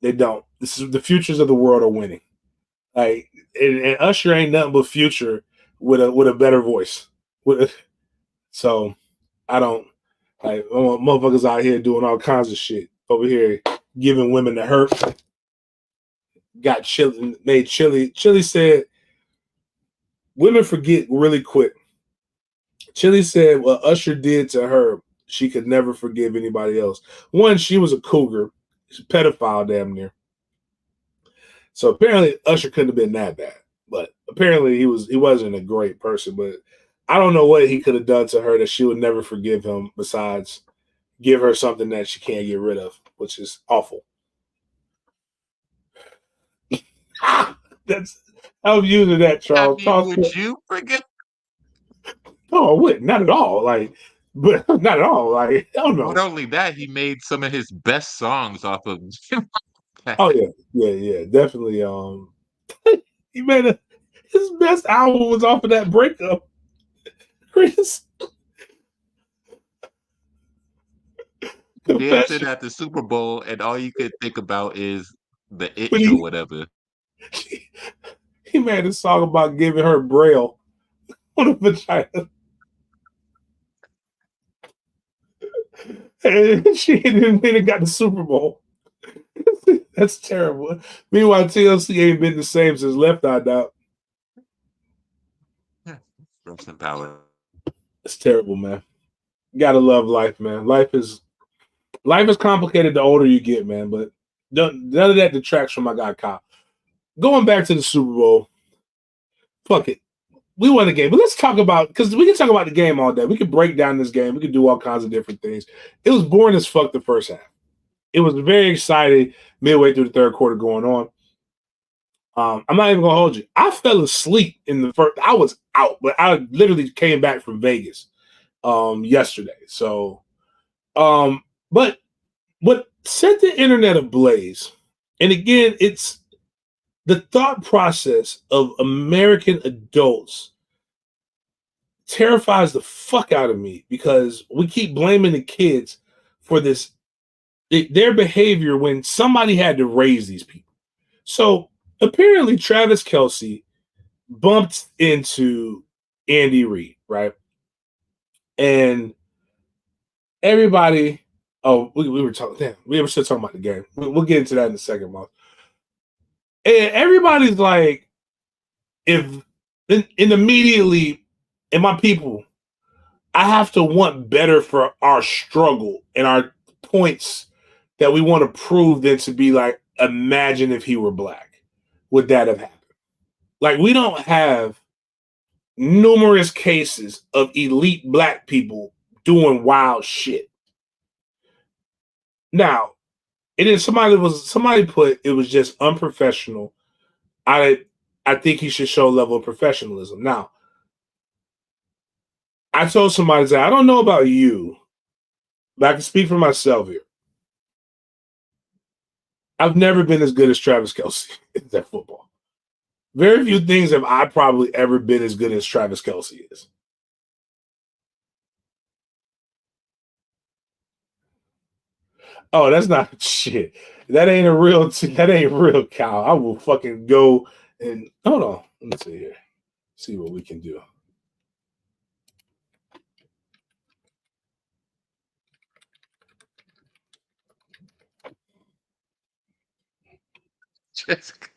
They don't. This is the futures of the world are winning. Like and Usher ain't nothing but Future with a better voice. So I don't like motherfuckers out here doing all kinds of shit over here, giving women the hurt. Got chili, made chili. Chili said women forget really quick. Chili said what Usher did to her, she could never forgive anybody else. One, she was a cougar. She's a pedophile damn near. So apparently Usher couldn't have been that bad. But apparently he wasn't a great person. But I don't know what he could have done to her that she would never forgive him besides give her something that she can't get rid of, which is awful. I'm using that, Charles. Would you forget? No, I wouldn't. Not at all. Like, but not at all. Like, hell no. Not only that, he made some of his best songs off of. Oh yeah, definitely. He made his best album was off of that breakup. Chris, dancing at the Superbowl, and all you could think about is the itch or whatever. He made a song about giving her braille on a vagina. And she didn't win and got the Super Bowl. That's terrible. Meanwhile, TLC ain't been the same since Left Eye Doubt. Rest in power. It's terrible, man. You gotta love life, man. Life is complicated the older you get, man. But none of that detracts from my guy Kyle. Going back to the Super Bowl, fuck it. We won the game, but let's talk about, because we can talk about the game all day. We could break down this game. We could do all kinds of different things. It was boring as fuck the first half. It was very exciting midway through the third quarter going on. I'm not even gonna hold you. I fell asleep in the first. I was out, but I literally came back from Vegas yesterday. So, but what set the internet ablaze, and again, it's the thought process of American adults terrifies the fuck out of me, because we keep blaming the kids for their behavior when somebody had to raise these people. So apparently Travis Kelce bumped into Andy Reid, right? And everybody, we were talking, damn, we were still talking about the game. We'll get into that in a second, Mark. And everybody's like, and immediately, and my people, I have to want better for our struggle and our points that we want to prove than to be like, imagine if he were black. Would that have happened? Like, we don't have numerous cases of elite black people doing wild shit. Now, it is somebody put it was just unprofessional. I think he should show a level of professionalism. Now, I told somebody that I don't know about you, but I can speak for myself here. I've never been as good as Travis Kelce at football. Very few things have I probably ever been as good as Travis Kelce is. Oh, that's not shit. That ain't real cow. I will fucking go and hold on. Let me see here. See what we can do. Jessica.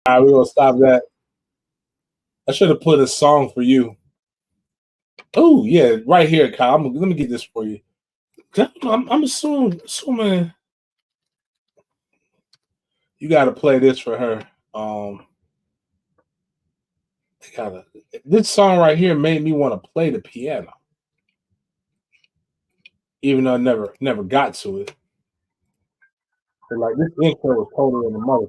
All right, we're gonna stop that. I should have put a song for you. Oh yeah, right here, Kyle. Let me get this for you. I'm assuming you got to play this for her. This song right here made me want to play the piano, even though I never got to it. But like this intro was totally in the mother.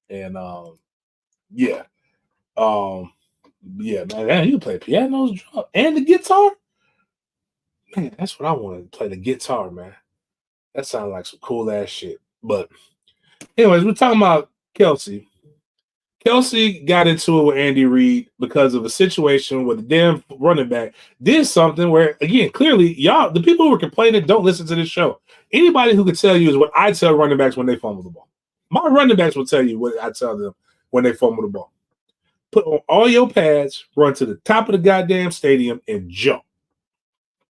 And yeah, um, yeah, man, you can play piano, drum, and the guitar. Man, that's what I wanted to play the guitar, man. That sounds like some cool ass shit. But anyways, we're talking about Kelce. Kelce got into it with Andy Reid because of a situation where the damn running back did something where, again, clearly, y'all, the people who were complaining, don't listen to this show. Anybody who could tell you is what I tell running backs when they fumble the ball. My running backs will tell you what I tell them when they fumble the ball. Put on all your pads, run to the top of the goddamn stadium, and jump.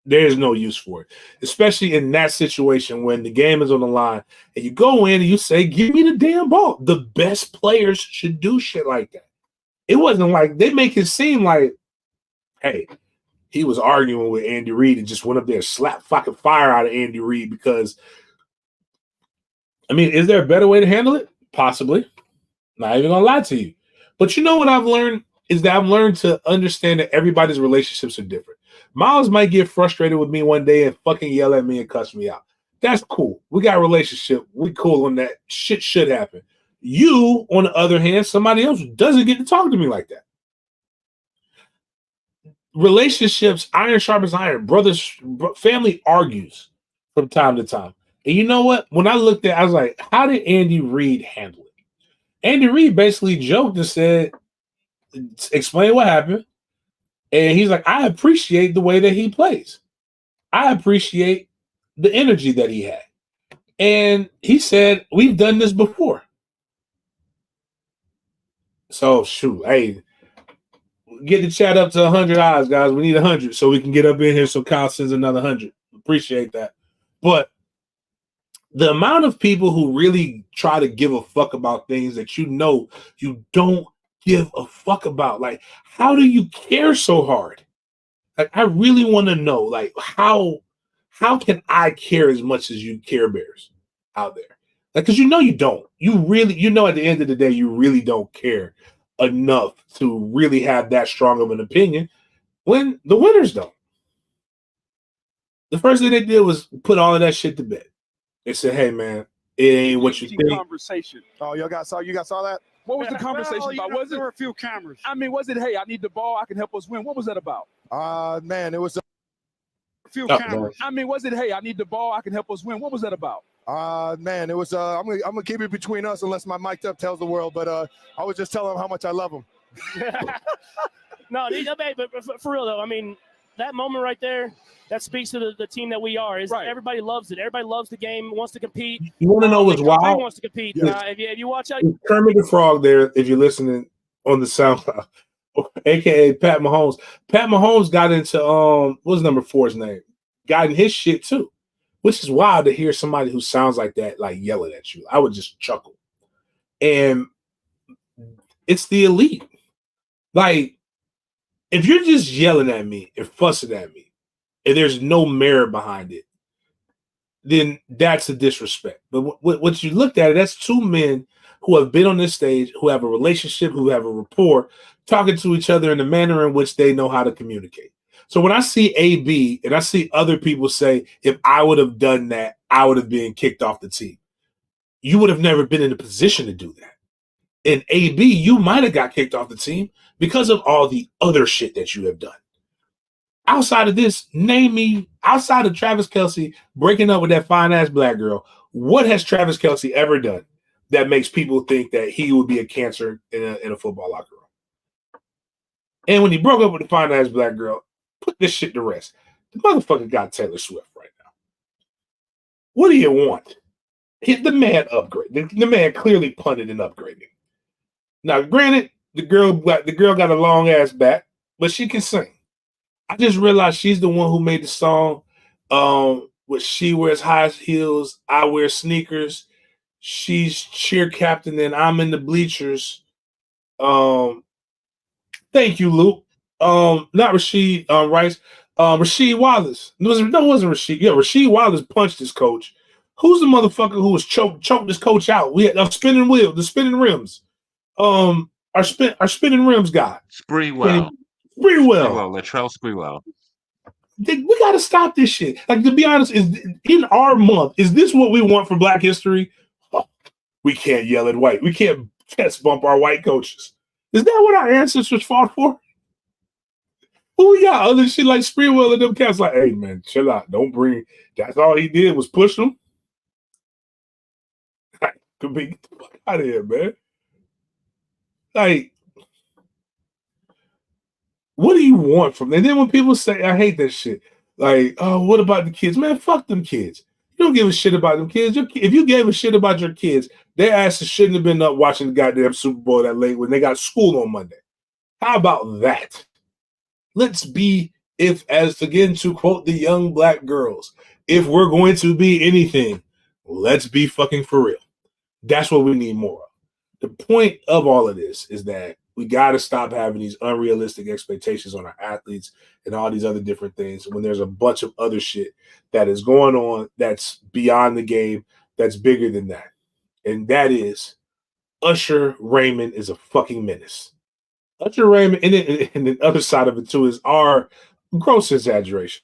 There's no use for it, especially in that situation when the game is on the line and you go in and you say, give me the damn ball. The best players should do shit like that. It wasn't like they make it seem like, hey, he was arguing with Andy Reid and just went up there and slapped fucking fire out of Andy Reid because, I mean, is there a better way to handle it? Possibly. Not even gonna lie to you. But you know what I've learned is that I've learned to understand that everybody's relationships are different. Miles might get frustrated with me one day and fucking yell at me and cuss me out. That's cool. We got a relationship. We cool on that. Shit should happen. You, on the other hand, somebody else doesn't get to talk to me like that. Relationships, iron sharpens iron. Family argues from time to time. And you know what? When I looked at it, I was like, how did Andy Reid handle it? Andy Reid basically joked and said, explain what happened. And he's like, I appreciate the way that he plays. I appreciate the energy that he had. And he said, we've done this before. So, shoot, hey, get the chat up to 100 eyes, guys. We need 100 so we can get up in here so Kyle sends another 100. Appreciate that. But the amount of people who really try to give a fuck about things that you know you don't give a fuck about. Like, how do you care so hard? Like, I really want to know, like, how can I care as much as you Care Bears out there? Like, because you know you don't. You really, you know, at the end of the day, you really don't care enough to really have that strong of an opinion when the winners don't. The first thing they did was put all of that shit to bed. They said, hey, man, it ain't what you think. Conversation. Oh, you guys saw that? What was the conversation about? Was there were a few cameras. I mean, was it, hey, I need the ball, I can help us win? What was that about? Man, it was a few cameras. I mean, was it, hey, I need the ball, I can help us win? What was that about? Man, it was I'm gonna keep it between us unless my mic'd up tells the world, but I was just telling them how much I love them. No, but for real though, I mean, that moment right there, that speaks to the team that we are. Is right. Everybody loves it. Everybody loves the game, wants to compete. You want to know what's wild? Wants to compete. Yes. If you watch out, Kermit the Frog there, if you're listening on the SoundCloud, aka Pat Mahomes. Pat Mahomes got into what's number 4's name? Got in his shit too, which is wild to hear somebody who sounds like that like yelling at you. I would just chuckle. And it's the elite. Like, if you're just yelling at me and fussing at me, and there's no merit behind it, then that's a disrespect. But what you looked at, that's two men who have been on this stage, who have a relationship, who have a rapport, talking to each other in the manner in which they know how to communicate. So when I see AB and I see other people say, if I would have done that, I would have been kicked off the team. You would have never been in a position to do that. And AB, you might have got kicked off the team because of all the other shit that you have done. Outside of this, name me, outside of Travis Kelce breaking up with that fine-ass black girl, what has Travis Kelce ever done that makes people think that he would be a cancer in a football locker room? And when he broke up with the fine-ass black girl, put this shit to rest. The motherfucker got Taylor Swift right now. What do you want? Hit the man upgrade. The man clearly punted and upgraded. Now, granted, the girl got a long ass back, but she can sing. I just realized she's the one who made the song with she wears high heels, I wear sneakers. She's cheer captain and I'm in the bleachers. Thank you, Luke. Not Rasheed Rice. Rasheed Wallace. No, it wasn't Rasheed. Yeah, Rasheed Wallace punched his coach. Who's the motherfucker who was choked this coach out? We had a spinning wheel, the spinning rims. Our spinning rims guy. Sprewell. Latrell Sprewell. We got to stop this shit. Like, to be honest, is in our month, is this what we want for Black History? Oh, we can't yell at white. We can't chest bump our white coaches. Is that what our ancestors fought for? Well, we got other shit like Sprewell and them cats like, hey, man, chill out. Don't bring. That's all he did was push them. Get the fuck out of here, man. Like, what do you want from them? And then when people say, I hate that shit, like, oh, what about the kids? Man, fuck them kids. You don't give a shit about them kids. If you gave a shit about your kids, their asses shouldn't have been up watching the goddamn Super Bowl that late when they got school on Monday. How about that? Let's be if, as again to quote the young black girls, if we're going to be anything, let's be fucking for real. That's what we need more of. The point of all of this is that we got to stop having these unrealistic expectations on our athletes and all these other different things when there's a bunch of other shit that is going on that's beyond the game, that's bigger than that. And that is Usher Raymond is a fucking menace. Usher Raymond, and the other side of it too is our gross exaggeration.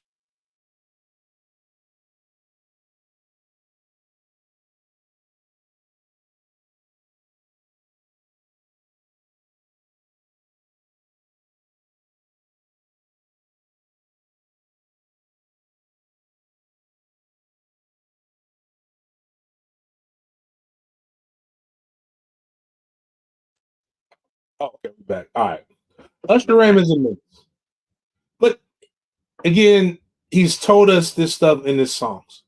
Oh, okay, we're back. All right. Usher Raymond's a menace. But again, he's told us this stuff in his songs.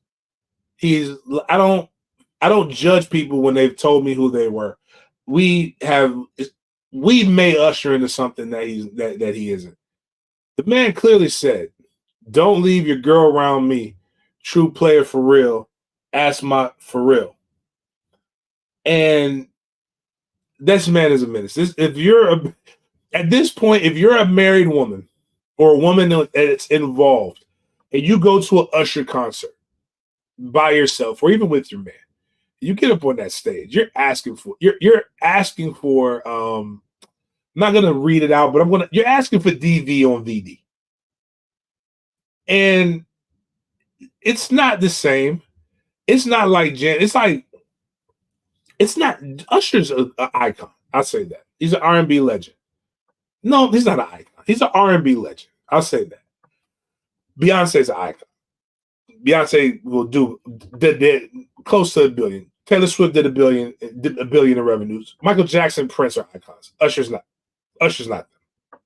I don't judge people when they've told me who they were. We made Usher into something that he isn't. The man clearly said, "Don't leave your girl around me. True player for real. Ask my for real." And this man is a menace. At this point, if you're a married woman or a woman that's involved, and you go to an Usher concert by yourself or even with your man, you get up on that stage. You're asking for. I'm not gonna read it out, but you're asking for DV on VD, and it's not the same. It's not like Jan. It's not. Usher's an icon. I'll say that. He's an R&B legend. No, he's not an icon. He's an R&B legend. I'll say that. Beyonce's an icon. Beyonce will do did close to $1 billion. Taylor Swift did $1 billion in revenues. Michael Jackson, Prince are icons. Usher's not. Usher's not them.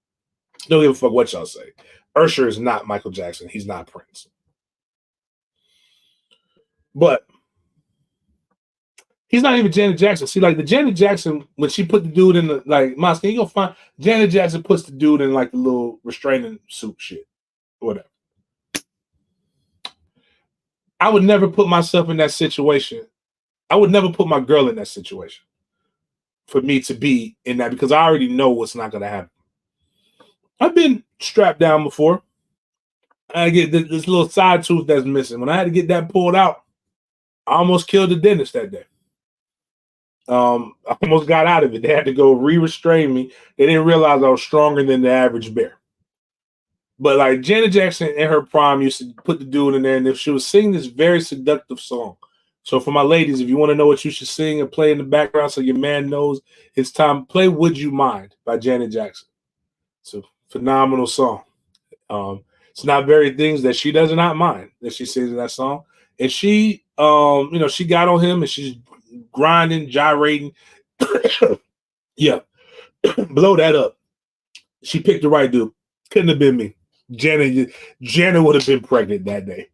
Don't give a fuck what y'all say. Usher is not Michael Jackson. He's not Prince. But he's not even Janet Jackson. See, like the Janet Jackson, when she put the dude in the Moscow, you go find Janet Jackson puts the dude in like the little restraining suit shit, whatever. I would never put myself in that situation. I would never put my girl in that situation for me to be in that because I already know what's not going to happen. I've been strapped down before. I get this little side tooth that's missing. When I had to get that pulled out, I almost killed the dentist that day. I almost got out of it. They had to go re-restrain me. They didn't realize I was stronger than the average bear. But like Janet Jackson in her prime used to put the dude in there, and if she was singing this very seductive song. So for my ladies, if you want to know what you should sing and play in the background so your man knows it's time, play Would You Mind by Janet Jackson. It's a phenomenal song. It's not very things that she does not mind that she sings in that song. And she, she got on him and she's grinding, gyrating. Yeah. Blow that up. She picked the right dude. Couldn't have been me. Janet would have been pregnant that day.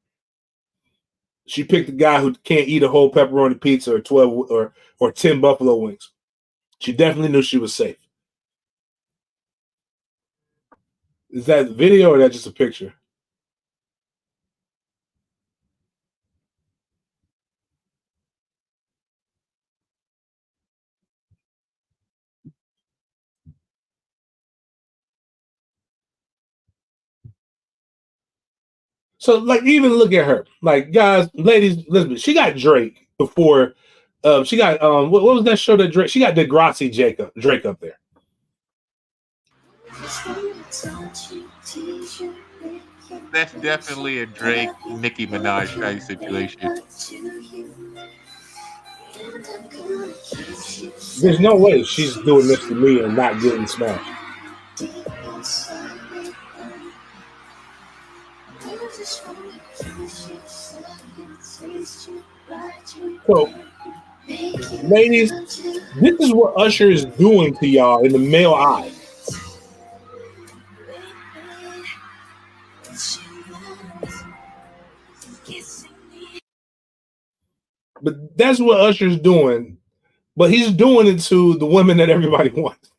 She picked a guy who can't eat a whole pepperoni pizza or 12 or 10 buffalo wings. She definitely knew she was safe. Is that video or that just a picture? So, like, even look at her. Like, guys, ladies, listen, she got Drake before. She got what was that show that Drake? She got Degrassi Drake up there. That's definitely a Drake, Nicki Minaj type situation. There's no way she's doing this to me and not getting smashed. So, ladies, this is what Usher is doing to y'all in the male eye. But that's what Usher's doing. But he's doing it to the women that everybody wants.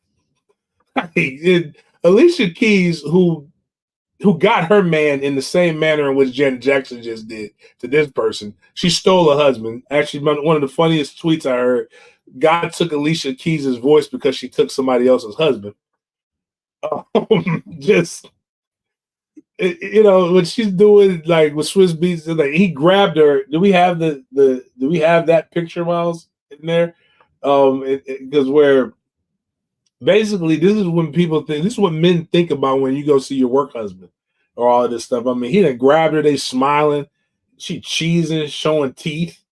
Alicia Keys, who who got her man in the same manner in which Janet Jackson just did to this person. She stole a husband. Actually, one of the funniest tweets I heard, God took Alicia Keys' voice because she took somebody else's husband. Just, when she's doing like with Swiss Beats, like he grabbed her. Do we have do we have that picture, Miles, in there? Because where basically this is what men think about when you go see your work husband or all of this stuff. I mean, he done grabbed her, they smiling, she cheesing, showing teeth.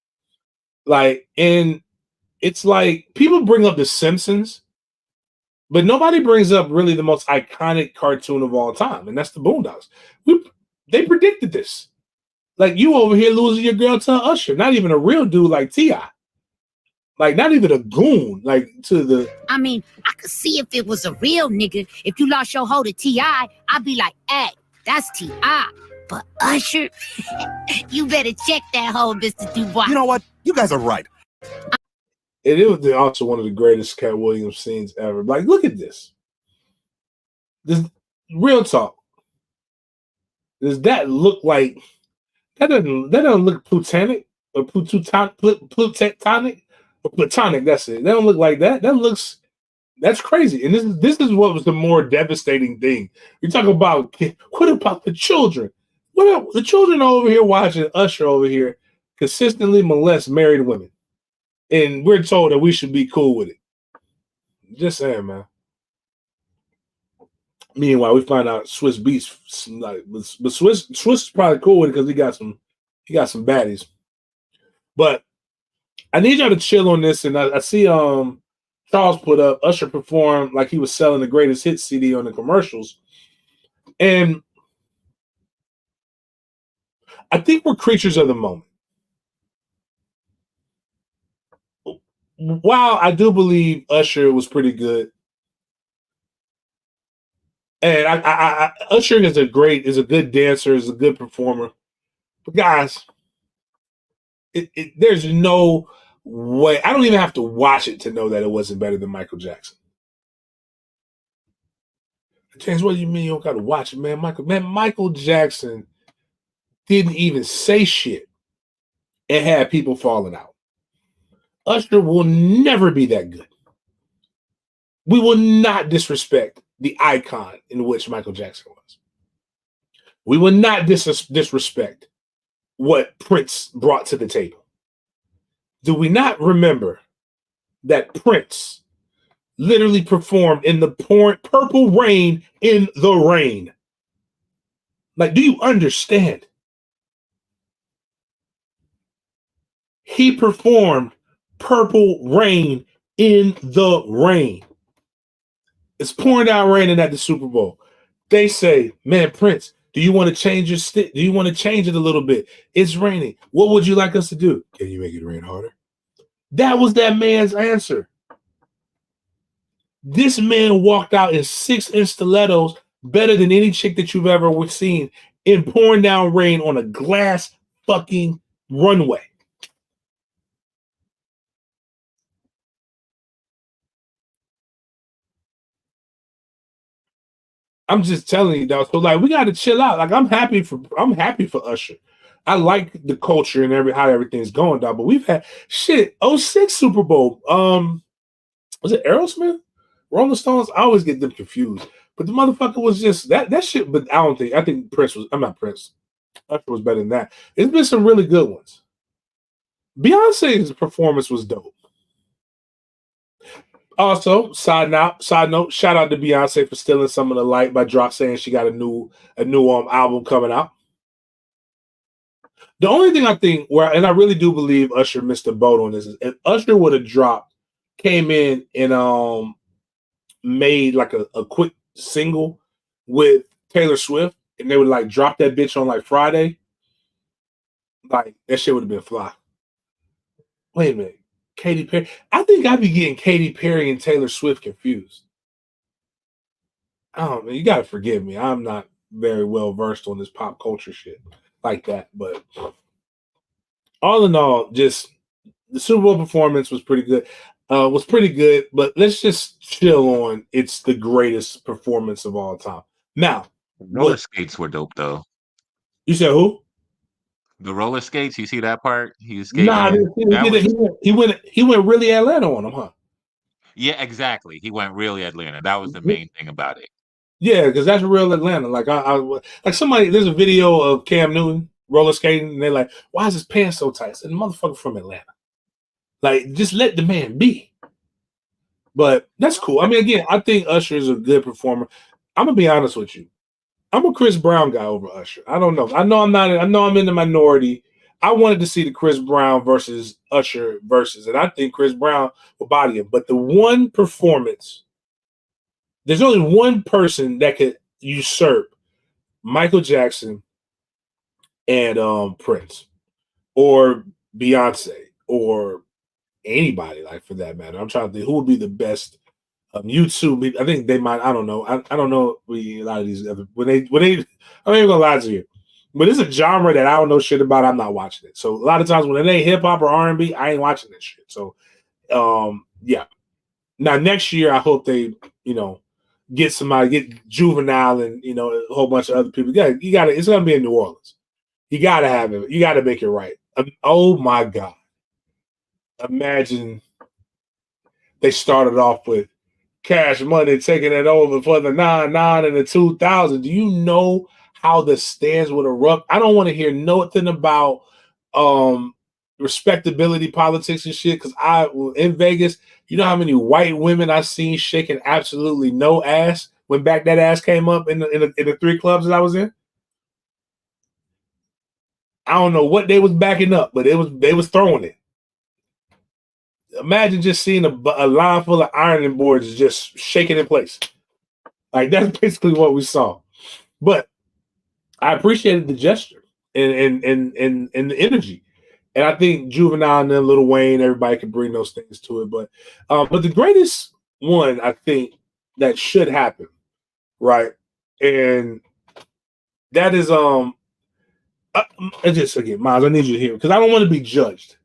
Like, and it's like people bring up The Simpsons, but nobody brings up really the most iconic cartoon of all time, and that's the Boondocks. They predicted this. Like, you over here losing your girl to Usher, not even a real dude like T.I. Like, not even a goon, like, to the... I mean, I could see if it was a real nigga. If you lost your hoe to T.I., I'd be like, hey, that's T.I. But Usher, you better check that hoe, Mr. Dubois. You know what? You guys are right. And it was also one of the greatest Cat Williams scenes ever. Like, look at this. This real talk. Does that look like... That doesn't look plutonic or plutonic. Platonic, that's it. They don't look like that. That's crazy. And this is what was the more devastating thing. We talk about, what about the children? The children are over here watching Usher over here consistently molest married women. And we're told that we should be cool with it. Just saying, man. Meanwhile, we find out Swiss Beats, but Swiss is probably cool with it because he got some baddies. But I need y'all to chill on this, and I see Charles put up Usher performed like he was selling the greatest hits CD on the commercials, and I think we're creatures of the moment. While I do believe Usher was pretty good, and I Usher is a good dancer, is a good performer, but guys, there's no way. I don't even have to watch it to know that it wasn't better than Michael Jackson. James, what do you mean you don't got to watch it, man? Michael Jackson didn't even say shit and had people falling out. Usher will never be that good. We will not disrespect the icon in which Michael Jackson was. We will not disrespect what Prince brought to the table. Do we not remember that Prince literally performed in the purple rain in the rain? Like, do you understand? He performed Purple Rain in the rain. It's pouring down raining at the Super Bowl. They say, man, Prince, do you want to change your stick? Do you want to change it a little bit? It's raining. What would you like us to do? Can you make it rain harder? That was that man's answer. This man walked out in 6-inch stilettos better than any chick that you've ever seen in pouring down rain on a glass fucking runway. I'm just telling you, dog. So like, we got to chill out. Like, I'm happy for Usher. I like the culture and how everything's going, dog. But we've had 06 Super Bowl. Was it Aerosmith? Rolling Stones? I always get them confused. But the motherfucker was just that shit. But I think Prince was. I'm not Prince. Usher was better than that. It's been some really good ones. Beyonce's performance was dope. Also, side note, shout out to Beyonce for stealing some of the light by saying she got a new album coming out. The only thing I think and I really do believe Usher missed a boat on this, is if Usher would have came in and made like a quick single with Taylor Swift, and they would like drop that bitch on like Friday, like that shit would have been fly. Wait a minute. Katy Perry. I think I'd be getting Katy Perry and Taylor Swift confused. I don't know. You got to forgive me. I'm not very well versed on this pop culture shit like that. But all in all, just the Super Bowl performance was pretty good. But let's just chill on it's the greatest performance of all time. Now, Roller skates were dope though. You said who? The roller skates, you see that part? He was skating. Nah, That was he went really Atlanta on him, huh? yeah, exactly. He went really Atlanta. That was the main thing about it. Yeah, because that's real Atlanta. Like like somebody, there's a video of Cam Newton roller skating, and they're like, "Why is his pants so tight?" I said, "The motherfucker from Atlanta." Like, just let the man be. But that's cool. I mean, again, I think Usher is a good performer. I'm gonna be honest with you. I'm a Chris Brown guy over Usher. I don't know. I know I'm not. I know I'm in the minority. I wanted to see the Chris Brown versus Usher versus, and I think Chris Brown will body him. But the one performance, there's only one person that could usurp Michael Jackson and Prince or Beyonce or anybody, like, for that matter. I'm trying to think who would be the best. YouTube, I think they might. I don't know. I don't know. A lot of these other when they. I'm not even gonna lie to you, but it's a genre that I don't know shit about. I'm not watching it. So a lot of times when it ain't hip hop or R&B, I ain't watching that shit. So, yeah. Now next year, I hope they, get somebody, get Juvenile, and a whole bunch of other people. Yeah, you got to. It's gonna be in New Orleans. You got to have it. You got to make it right. Oh my God! Imagine they started off with Cash Money taking it over for the 99 and the 2000. Do you know how the stands would erupt? I don't want to hear nothing about respectability politics and shit, because in Vegas, you know how many white women I seen shaking absolutely no ass when back that ass came up in the 3 clubs that I was in. I don't know what they was backing up, but they was throwing it. Imagine just seeing a line full of ironing boards just shaking in place. Like, that's basically what we saw. But I appreciated the gesture and the energy. And I think Juvenile and then Lil Wayne, everybody can bring those things to it. But the greatest one, I think, that should happen, right? And that is just again, Miles, I need you to hear, because I don't want to be judged.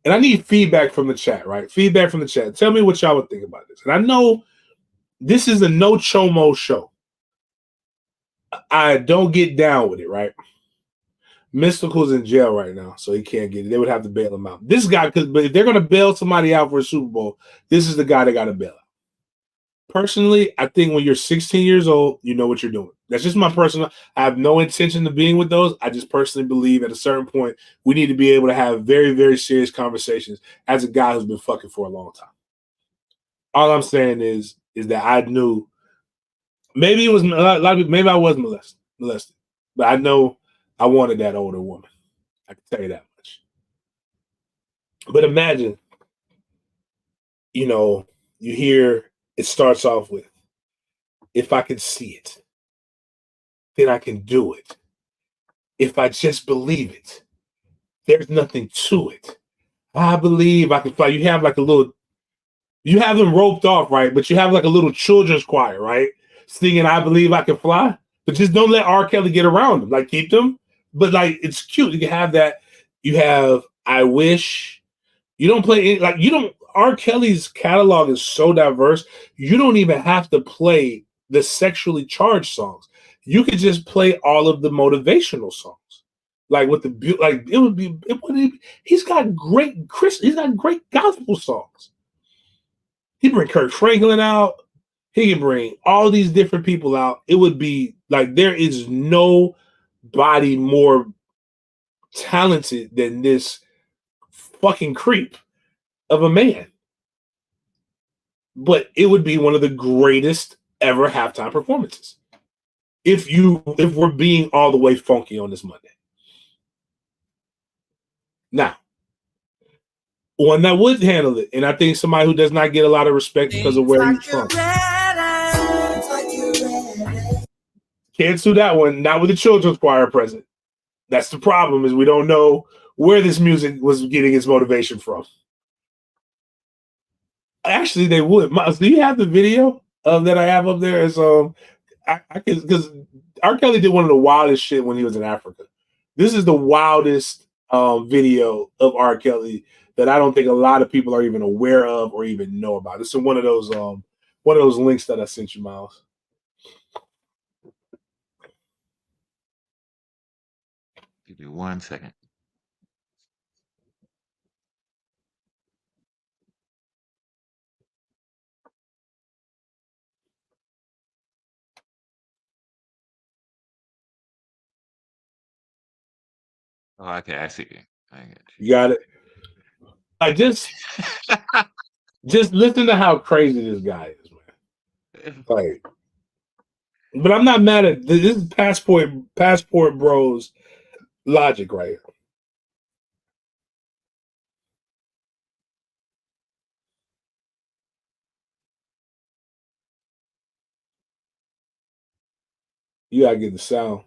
And I need feedback from the chat, right? Feedback from the chat. Tell me what y'all would think about this. And I know this is a no chomo show. I don't get down with it, right? Mystical's in jail right now, so he can't get it. They would have to bail him out. This guy, but if they're going to bail somebody out for a Super Bowl, this is the guy they got to bail out. Personally, I think when you're 16 years old, you know what you're doing. That's just my personal. I have no intention of being with those. I just personally believe at a certain point, we need to be able to have very, very serious conversations as a guy who's been fucking for a long time. All I'm saying is that I knew maybe it was a lot of people, maybe I was molested, but I know I wanted that older woman. I can tell you that much. But imagine, you hear it starts off with, if I can see it, then I can do it. If I just believe it, there's nothing to it. I believe I can fly. You have them roped off, right? But you have like a little children's choir, right? Singing, I believe I can fly. But just don't let R. Kelly get around them. Like, keep them. But like, it's cute. You can have that. You have I Wish. You don't play R. Kelly's catalog is so diverse. You don't even have to play the sexually charged songs. You could just play all of the motivational songs. Like with he's got great gospel songs. He bring Kirk Franklin out. He can bring all these different people out. It would be like, there is nobody more talented than this fucking creep of a man. But it would be one of the greatest ever halftime performances. If we're being all the way funky on this Monday. Now, one that would handle it, and I think somebody who does not get a lot of respect because of where he's from. Can't sue that one, not with the children's choir present. That's the problem, is we don't know where this music was getting its motivation from. Actually, they would. Miles, do you have the video that I have up there? It's because R. Kelly did one of the wildest shit when he was in Africa. This is the wildest video of R. Kelly that I don't think a lot of people are even aware of or even know about. This is one of those links that I sent you, Miles. Give me 1 second. Oh, okay, I see you. I got You got it. I just listen to how crazy this guy is, man. Like, but I'm not mad at this. Is passport bros logic right here. You gotta get the sound.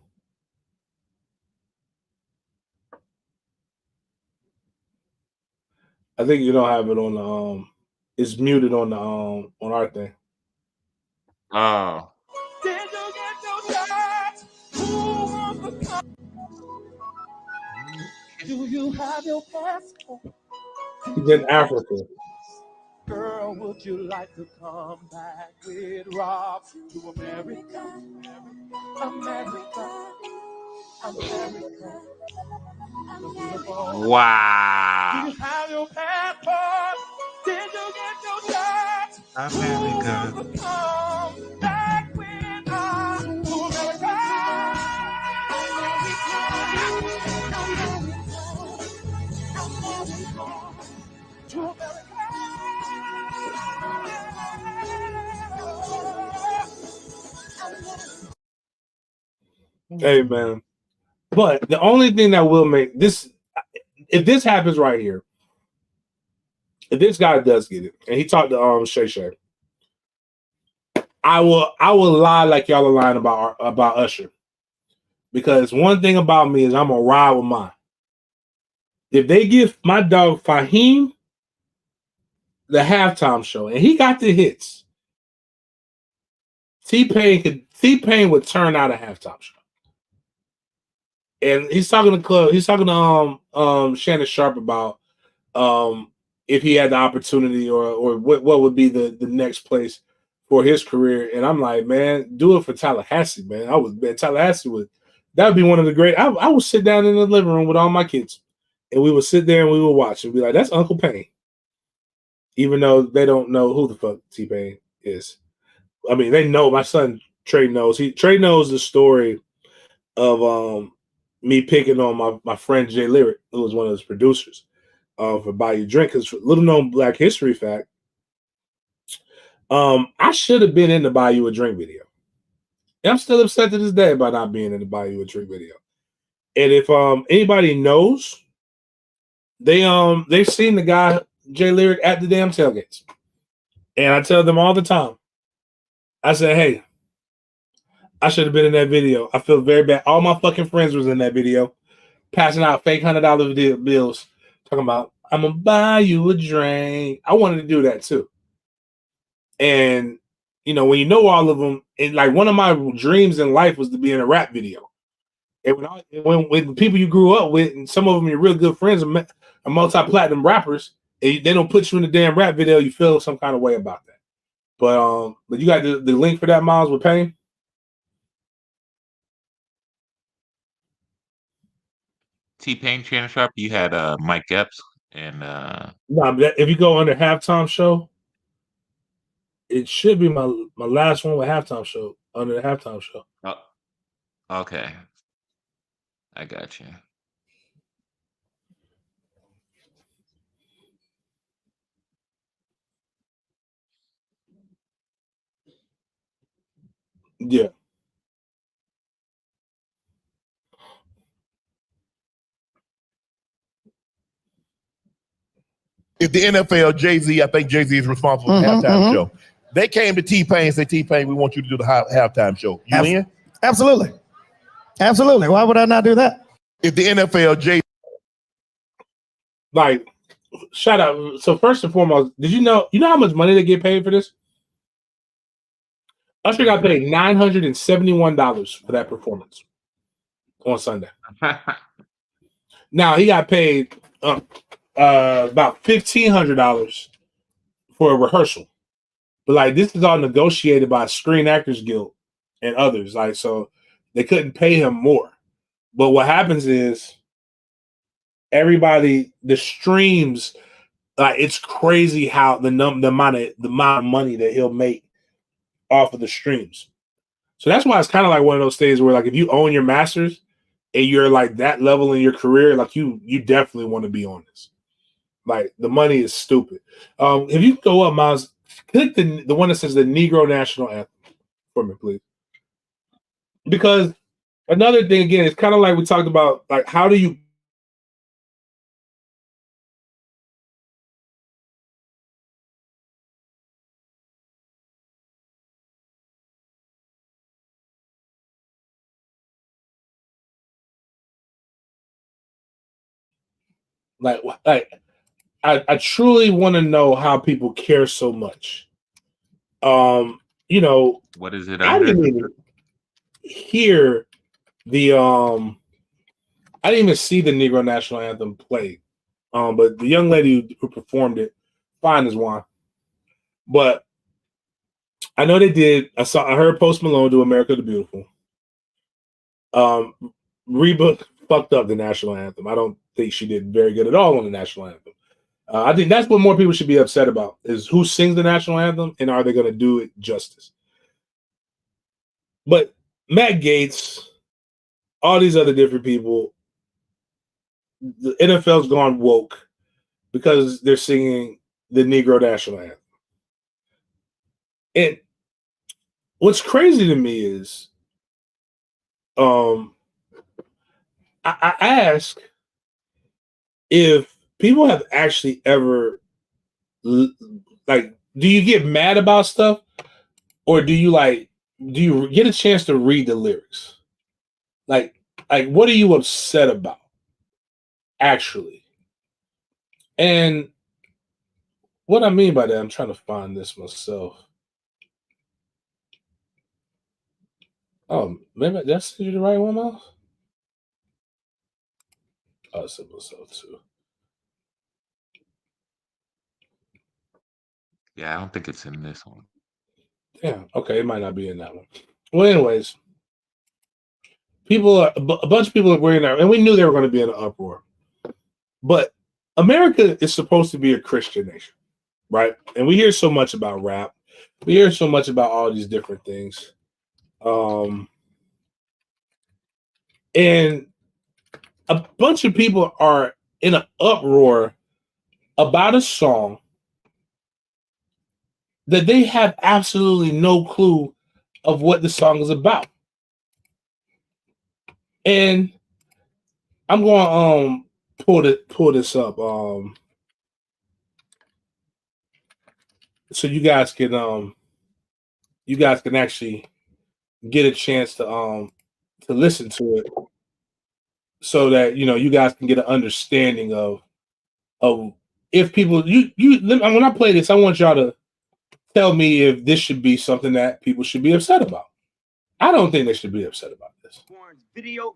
I think you don't have it on the it's muted on the on our thing. Oh. Do you have your passport? He's in Africa. Girl, would you like to come back with Rob to America? America. America. Wow. Do you have your passport? Did you get your shot? America. Come back with us to America. To America. Hey man. But the only thing that will make this, if this happens right here, if this guy does get it, and he talked to Shay Shay, I will lie like y'all are lying about Usher. Because one thing about me is I'm gonna ride with mine. If they give my dog Fahim the halftime show, and he got the hits, T-Pain would turn out a halftime show. And he's talking to Shannon Sharp about if he had the opportunity or what would be the next place for his career. And I'm like, man, do it for Tallahassee, man. Tallahassee that would be one of the great. I would sit down in the living room with all my kids, and we would sit there and we would watch and be like, that's Uncle Pain. Even though they don't know who the fuck T-Pain is. I mean, they know. My son Trey knows. Trey knows the story of me picking on my friend Jay Lyric, who was one of his producers for Buy You Drink. Because little known Black history fact, I should have been in the Buy You a Drink video. And I'm still upset to this day about not being in the Buy You a Drink video. And if anybody knows, they've seen the guy Jay Lyric at the damn tailgates. And I tell them all the time, I say, hey, I should have been in that video. I feel very bad. All my fucking friends was in that video, passing out fake $100 bills, talking about, I'm going to buy you a drink. I wanted to do that too. And, when you know all of them, and like one of my dreams in life was to be in a rap video. And when the people you grew up with, and some of them your real good friends are multi-platinum rappers, and they don't put you in the damn rap video, you feel some kind of way about that. But you got the link for that, Miles, with Pain? T-Pain, Shannon Sharp, you had Mike Epps and No, if you go under halftime show, it should be my last one with halftime show, under the halftime show. Oh, okay. I got you. Yeah. If the NFL, Jay-Z, I think Jay-Z is responsible for the halftime show. They came to T-Pain and said, T-Pain, we want you to do the halftime show. You in? Absolutely. Absolutely. Why would I not do that? If the NFL, Jay, like, shout out. So first and foremost, did you know how much money they get paid for this? Usher got paid $971 for that performance on Sunday. Now he got paid about $1,500 for a rehearsal, but like this is all negotiated by Screen Actors Guild and others. Like, so they couldn't pay him more. But what happens is everybody, the streams, like it's crazy how the amount of money that he'll make off of the streams. So that's why it's kind of like one of those things where, like, if you own your masters and you're like that level in your career, like you definitely want to be on this. Like, the money is stupid. If you go up, Miles, click the one that says the Negro National Anthem for me, please. Because another thing, again, it's kind of like we talked about, like, how do you like I truly want to know how people care so much. You know, What is it I under? didn't even hear the I didn't even see the Negro National Anthem played. But the young lady who performed it, fine as wine. But I know they did. I heard Post Malone do America the Beautiful. Reba fucked up the national anthem. I don't think she did very good at all on the national anthem. I think that's what more people should be upset about, is who sings the national anthem and are they going to do it justice. But Matt Gaetz, all these other different people, the NFL's gone woke because they're singing the Negro national anthem. And what's crazy to me is, I ask if people have actually ever, like, do you get mad about stuff, or do you get a chance to read the lyrics? Like what are you upset about, actually? And what I mean by that, I'm trying to find this myself. Oh, maybe that's the right one off. Oh, simple self too. Yeah, I don't think it's in this one. Yeah, okay, it might not be in that one. Well, anyways, a bunch of people are wearing that, and we knew they were going to be in an uproar. But America is supposed to be a Christian nation, right? And we hear so much about rap. We hear so much about all these different things. And a bunch of people are in an uproar about a song that they have absolutely no clue of what the song is about. And I'm going to pull this up so you guys can actually get a chance to listen to it, so that you guys can get an understanding of if people when I play this, I want y'all to tell me if this should be something that people should be upset about. I don't think they should be upset about this. Video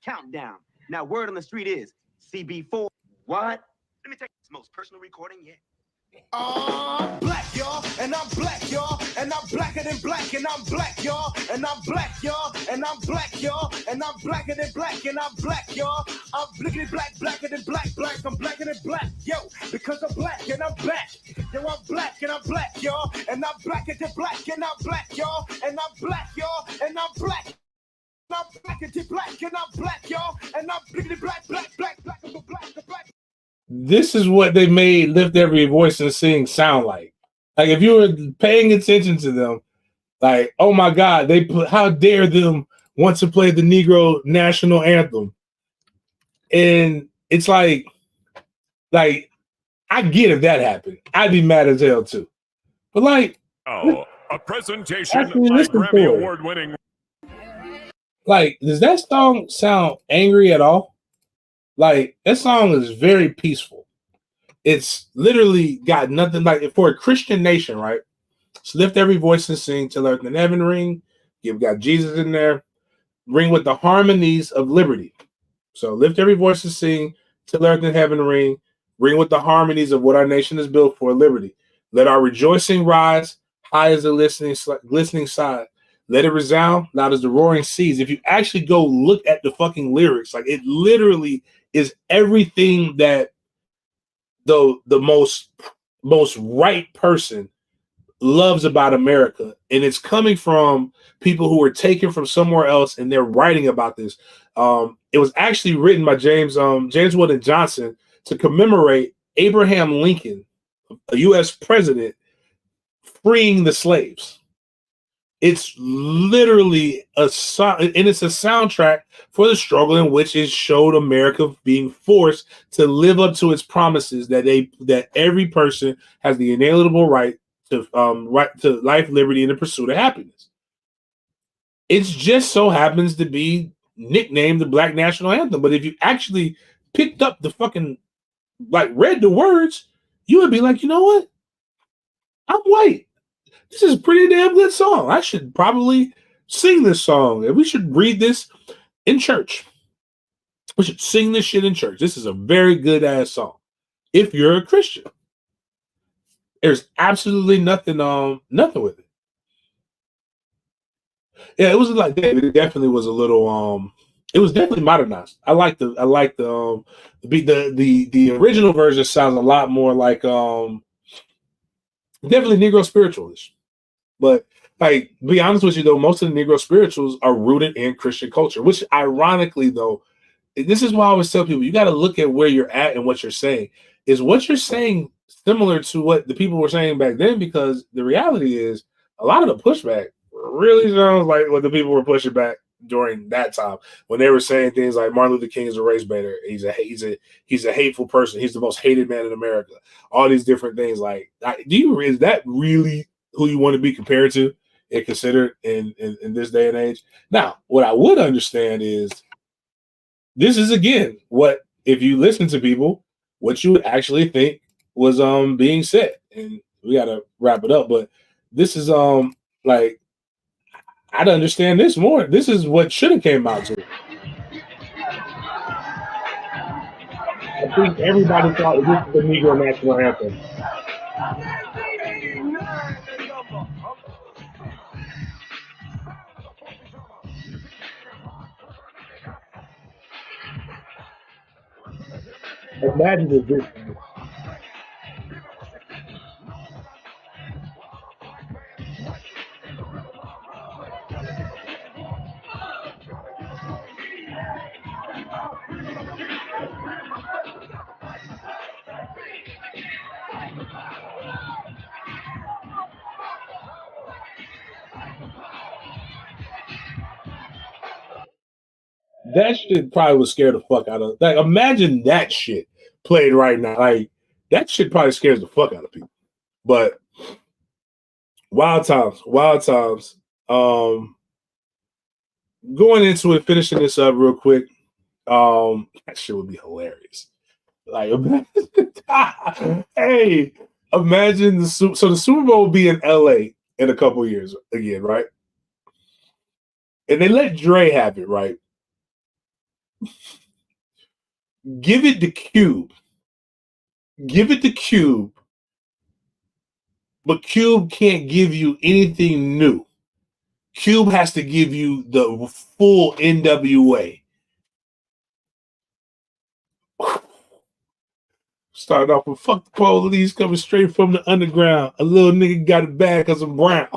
countdown. Now, word on the street is CB4. What? Let me take this most personal recording yet. I'm black, y'all, and I'm black, y'all, and I'm blacker than black, and I'm black, y'all, and I'm black, y'all, and I'm black, y'all, and I'm blacker than black, and I'm black, y'all. I'm blickety black, blacker than black, I'm blacker than black, yo, because I'm black and I'm black. Yo, I'm black and I'm black, y'all, and I'm blacker than black, and I'm black, y'all, and I'm black, y'all, and I'm black. I'm black and black, and I'm black, y'all, and I'm blickety black, black, and black. This is what they made Lift Every Voice and Sing sound like. Like, if you were paying attention to them, like, oh my God, how dare them want to play the Negro National Anthem? And it's like I get if that happened. I'd be mad as hell too. But like, a presentation by Grammy Award-winning. Like, does that song sound angry at all? Like, that song is very peaceful. It's literally got nothing, like, for a Christian nation, right? So lift every voice and sing till earth and heaven ring. You've got Jesus in there. Ring with the harmonies of liberty. So lift every voice and sing till earth and heaven ring. Ring with the harmonies of what our nation is built for, liberty. Let our rejoicing rise high as the glistening side. Let it resound loud as the roaring seas. If you actually go look at the fucking lyrics, like, it literally is everything that the most right person loves about America, and it's coming from people who were taken from somewhere else, and they're writing about this. It was actually written by James Weldon Johnson to commemorate Abraham Lincoln, a U.S. president, freeing the slaves. It's literally and it's a soundtrack for the struggle in which it showed America being forced to live up to its promises that every person has the inalienable right to life, liberty, and the pursuit of happiness. It just so happens to be nicknamed the Black National Anthem. But if you actually picked up the fucking read the words, you would be like, you know what? I'm white. This is a pretty damn good song. I should probably sing this song, and we should read this in church. We should sing this shit in church. This is a very good ass song. If you're a Christian, there's absolutely nothing with it. Yeah, it was like that. It definitely was a little it was definitely modernized. I like the original version sounds a lot more like definitely Negro spiritualish. But be honest with you though, most of the Negro spirituals are rooted in Christian culture, which ironically though, this is why I always tell people you got to look at where you're at and what you're saying. Is what you're saying similar to what the people were saying back then? Because the reality is a lot of the pushback really sounds like what the people were pushing back during that time when they were saying things like Martin Luther King is a race baiter. He's a hateful person. He's the most hated man in America. All these different things. Is that really who you want to be compared to and considered in this day and age? Now, what I would understand is this is again what if you listen to people, what you would actually think was being said. And we gotta wrap it up, but this is I'd understand this more. This is what should have came out to. I think everybody thought this was the Negro national anthem. Imagine if this. That shit probably would scare the fuck out of. Imagine that shit played right now. That shit probably scares the fuck out of people. But wild times. Going into it, finishing this up real quick. That shit would be hilarious. Imagine the Super Bowl will be in LA in a couple years again, right? And they let Dre have it, right? Give it to Cube. But Cube can't give you anything new. Cube has to give you the full NWA. Starting off with fuck the police coming straight from the underground. A little nigga got it bad because I'm brown.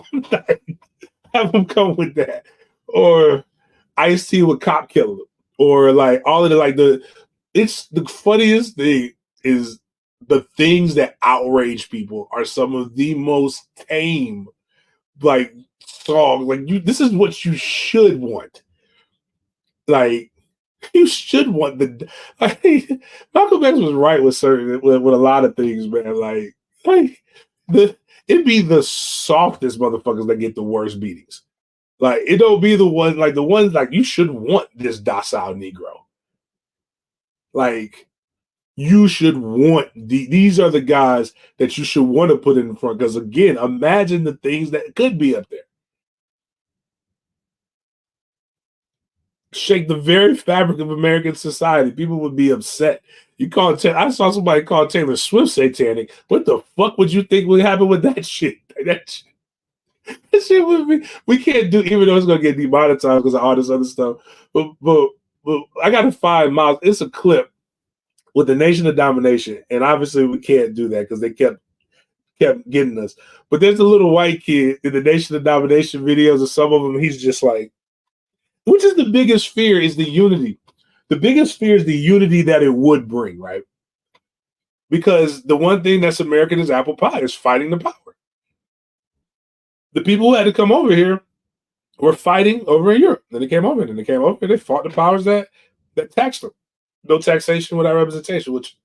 Have him come with that. Or Ice-T with Cop Killer. Or all of it's the funniest thing is the things that outrage people are some of the most tame songs. This is what you should want. You should want Malcolm X was right with a lot of things, man. It'd be the softest motherfuckers that get the worst beatings. It don't be the ones you should want this docile Negro. You should want these are the guys that you should want to put in front. Because again, imagine the things that could be up there. Shake the very fabric of American society. People would be upset. I saw somebody call Taylor Swift satanic. What the fuck would you think would happen with that shit? That shit would be. We can't do, even though it's gonna get demonetized because of all this other stuff. But I gotta find Miles. It's a clip with the Nation of Domination, and obviously we can't do that because they kept getting us. But there's a little white kid in the Nation of Domination videos, and some of them he's just like, which is the biggest fear is the unity. The biggest fear is the unity that it would bring, right? Because the one thing that's American is apple pie, is fighting the power. The people who had to come over here were fighting over in Europe. Then they came over, and they fought the powers that taxed them. No taxation without representation, which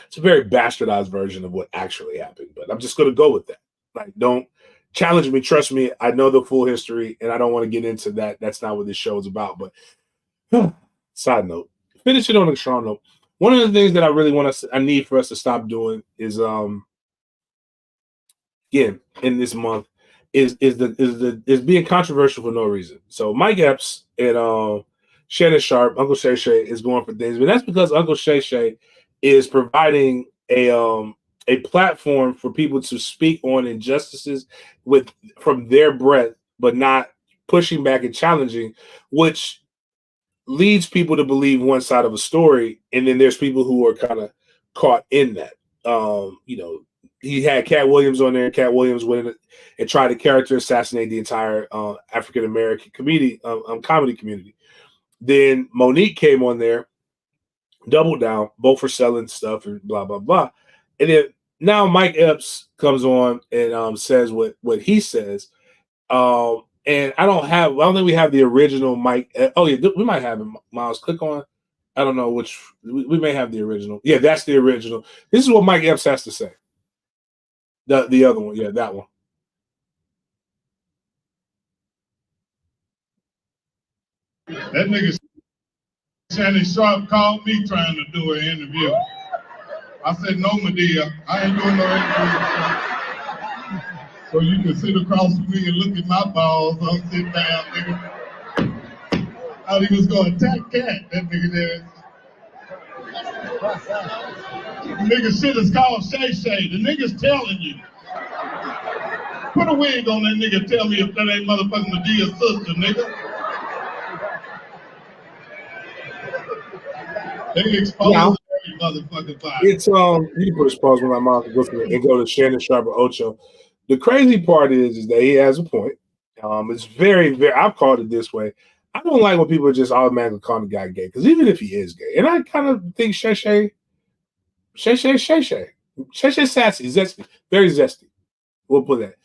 it's a very bastardized version of what actually happened. But I'm just going to go with that. Like, don't challenge me. Trust me, I know the full history, and I don't want to get into that. That's not what this show is about. But side note, finish it on a strong note. One of the things that I really I need for us to stop doing is, again, in this month, is being controversial for no reason. So Mike Epps and Shannon Sharp, Uncle Shay Shay is going for things, but that's because Uncle Shay Shay is providing a platform for people to speak on injustices from their breath, but not pushing back and challenging, which leads people to believe one side of a story, and then there's people who are kind of caught in that. He had Cat Williams on there. Cat Williams went and tried to character assassinate the entire African American community, comedy community. Then Monique came on there, doubled down, both for selling stuff and blah blah blah. And then now Mike Epps comes on and says what he says. And I don't think we have the original Mike. Oh yeah, we might have him. Miles, click on. I don't know which. We may have the original. Yeah, that's the original. This is what Mike Epps has to say. The other one, yeah, that one. That nigga Shannon Sharp called me trying to do an interview. I said, no, Medea, I ain't doing no interview. So you can sit across from me and look at my balls. I'll sit down, nigga. Thought he was going to attack Cat, that nigga there. The nigga shit is called Shay Shay. The nigga's telling you. Put a wig on that nigga, tell me if that ain't motherfucking Medea's sister, nigga. They expose every motherfucking body. It's you put a pause when my mom can go through it and go to Shannon Sharp or Ocho. The crazy part is that he has a point. It's very, very. I've called it this way. I don't like when people just automatically call the guy gay, because even if he is gay, and I kind of think Shay Shay sassy, zesty, very zesty. We'll put that.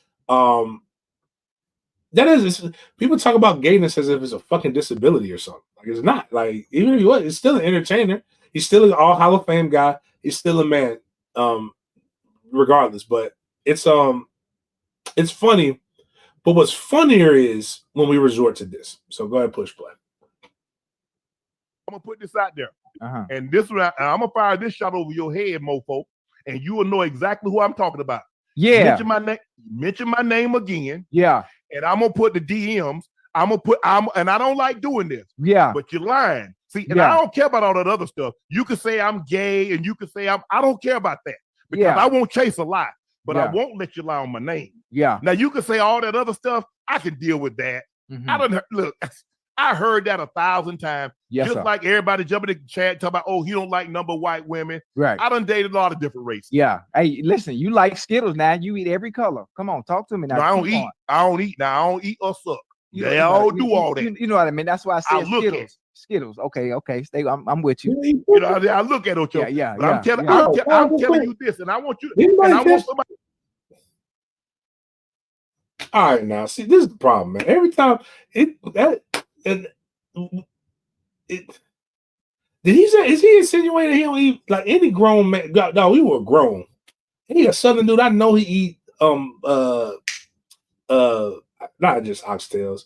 That is, people talk about gayness as if it's a fucking disability or something. Like, it's not. Like, even if he was, it's still an entertainer. He's still an all Hall of Fame guy. He's still a man, regardless. But it's funny. But what's funnier is when we resort to this. So go ahead, push play. I'm gonna put this out there, and this one, I'm gonna fire this shot over your head, mofo, and you will know exactly who I'm talking about. Yeah. Mention my name again. Yeah. And I'm gonna put the DMs. And I don't like doing this. Yeah. But you're lying. See, and I don't care about all that other stuff. You can say I'm gay, and you can say I don't care about that, because I won't chase a lie, but I won't let you lie on my name. Yeah. Now you can say all that other stuff. I can deal with that. I heard that 1,000 times. Yes, just like everybody jumping in the chat talking about, oh, he don't like number white women. Right. I done dated a lot of different races. Yeah. Hey, listen, you like Skittles now. You eat every color. Come on, talk to me now. No, I don't eat. Now I don't eat or suck. They all do all that. You know what I mean? That's why I said Skittles. Skittles. Okay. Stay. I'm with you. You know, I look at Ocho. Yeah. But I'm telling you this, and I want you. And I want somebody. All right, now see, this is the problem, man. Every time did he say? Is he insinuating he don't eat like any grown man? No, we were grown. He a southern dude. I know he eat not just oxtails,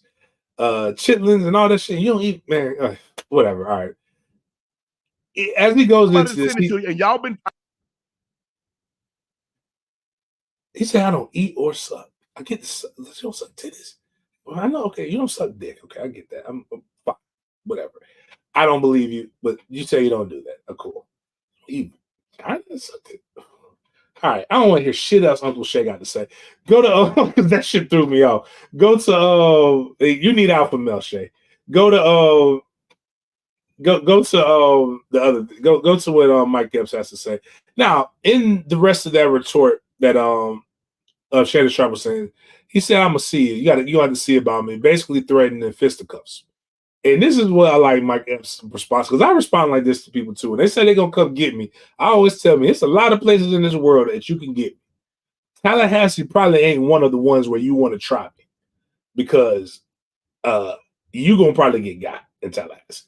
chitlins and all that shit. You don't eat, man. Whatever. All right. As he goes into this, and y'all been. He said, "I don't eat or suck. I get this. You don't suck titties. Well, I know. Okay, you don't suck dick. Okay, I get that. I'm fine. Whatever. I don't believe you, but you say you don't do that. Cool. I didn't suck it. All right. I don't want to hear shit else Uncle Shay got to say. Go to because that shit threw me off. Go to you need alpha male, Shay. Go Go to the other. Go to what Mike Epps has to say. Now, in the rest of that retort that Shannon Sharp was saying, he said, "I'm gonna see you. You got to see about me." Basically, threatening fisticuffs. And this is what I like Mike Epps' response, because I respond like this to people too. When they say they're gonna come get me, I always tell me it's a lot of places in this world that you can get me. Tallahassee probably ain't one of the ones where you want to try me, because you gonna probably get got in Tallahassee.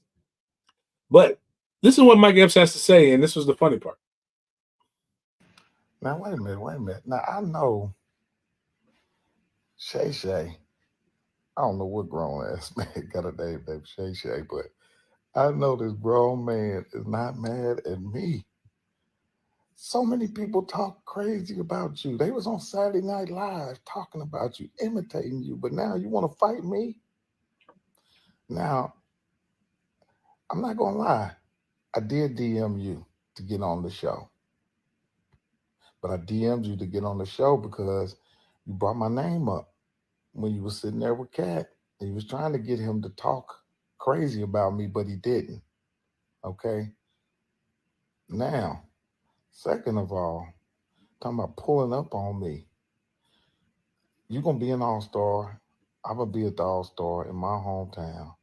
But this is what Mike Epps has to say, and this was the funny part. Now wait a minute. Now I know Shay. I don't know what grown ass man got a name named Shay, but I know this grown man is not mad at me. So many people talk crazy about you. They was on Saturday Night Live talking about you, imitating you, but now you want to fight me? Now, I'm not gonna lie. I did DM you to get on the show. But I DM'd you to get on the show because you brought my name up when you were sitting there with Cat. And you was trying to get him to talk crazy about me, but he didn't. Okay? Now, second of all, talking about pulling up on me. You're going to be an all-star. I'm going to be at the all-star in my hometown.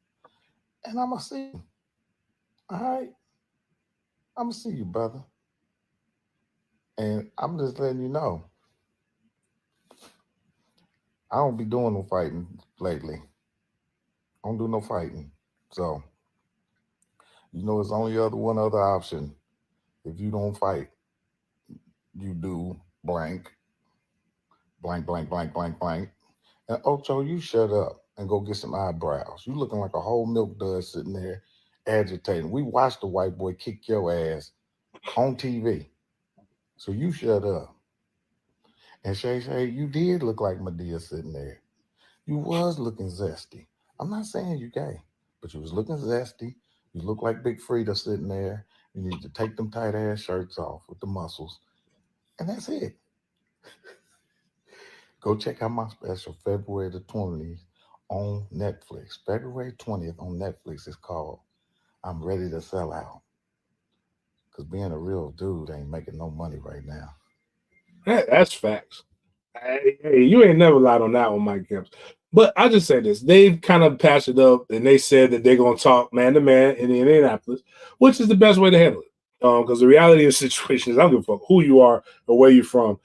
And I'm going to see you. All right? I'm going to see you, brother. And I'm just letting you know, I don't be doing no fighting lately. I don't do no fighting. So, it's only one other option. If you don't fight, you do blank. And Ocho, you shut up and go get some eyebrows. You looking like a whole milk dud sitting there agitating. We watched the white boy kick your ass on TV. So you shut up. And Shay, you did look like Medea sitting there. You was looking zesty. I'm not saying you gay, but you was looking zesty. You look like Big Frida sitting there. You need to take them tight ass shirts off with the muscles. And that's it. Go check out my special February the 20th on Netflix. February 20th on Netflix is called I'm Ready to Sell Out. Because being a real dude ain't making no money right now. That's facts. Hey, you ain't never lied on that one, Mike Epps. But I just say this. They've kind of patched it up, and they said that they're going to talk man-to-man in Indianapolis, which is the best way to handle it. Because the reality of the situation is I don't give a fuck who you are or where you're from.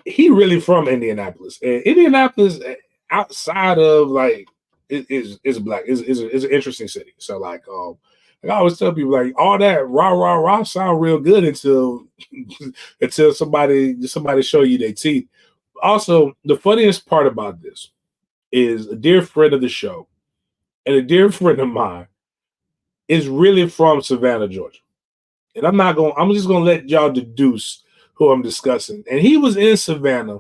He really from Indianapolis. And Indianapolis, outside of, is black. Is an interesting city. So, I always tell people, all that rah sound real good until somebody show you their teeth. Also, the funniest part about this is a dear friend of the show and a dear friend of mine is really from Savannah, Georgia. And I'm just gonna let y'all deduce who I'm discussing. And he was in Savannah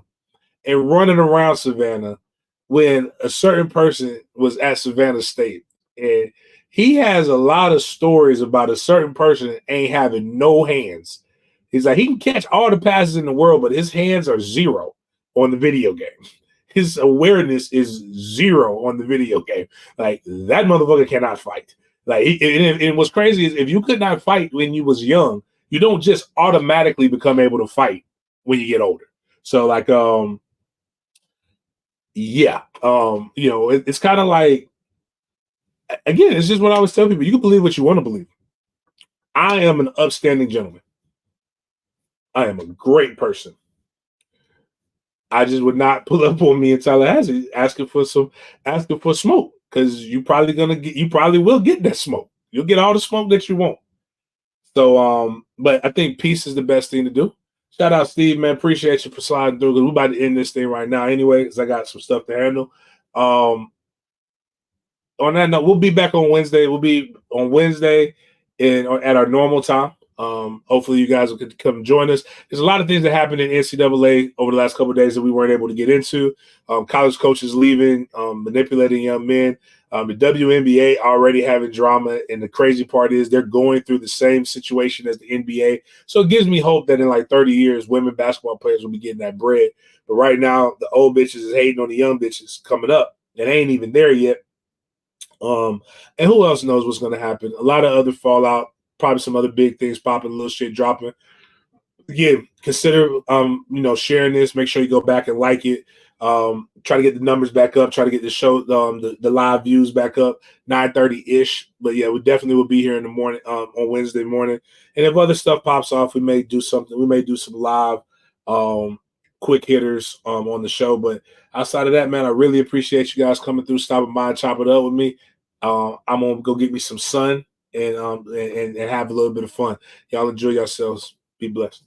and running around Savannah when a certain person was at Savannah State. And he has a lot of stories about a certain person that ain't having no hands. He's like, he can catch all the passes in the world, but his hands are zero on the video game. His awareness is zero on the video game. Like, that motherfucker cannot fight. And what's crazy is if you could not fight when you was young, you don't just automatically become able to fight when you get older. So it's kind of like, again, it's just what I always tell people. You can believe what you want to believe. I am an upstanding gentleman. I am a great person. I just would not pull up on me in Tallahassee asking for smoke, because you probably will get that smoke. You'll get all the smoke that you want. So, but I think peace is the best thing to do. Shout out Steve, man. Appreciate you for sliding through, because we're about to end this thing right now anyway, because I got some stuff to handle. On that note, we'll be back on Wednesday. We'll be on Wednesday at our normal time. Hopefully you guys will come join us. There's a lot of things that happened in NCAA over the last couple of days that we weren't able to get into. College coaches leaving, manipulating young men. The WNBA already having drama, and the crazy part is they're going through the same situation as the NBA. So it gives me hope that in 30 years, women basketball players will be getting that bread. But right now, the old bitches is hating on the young bitches coming up. It ain't even there yet. And who else knows what's going to happen? A lot of other fallout, probably some other big things popping, little shit dropping. Again, consider sharing this. Make sure you go back and like it. Try to get the numbers back up. Try to get the show, the live views back up, 9:30-ish. But yeah, we definitely will be here in the morning on Wednesday morning. And if other stuff pops off, we may do something. We may do some live quick hitters on the show. But outside of that, man, I really appreciate you guys coming through, stopping by and chop it up with me. I'm gonna go get me some sun and have a little bit of fun. Y'all enjoy yourselves. Be blessed.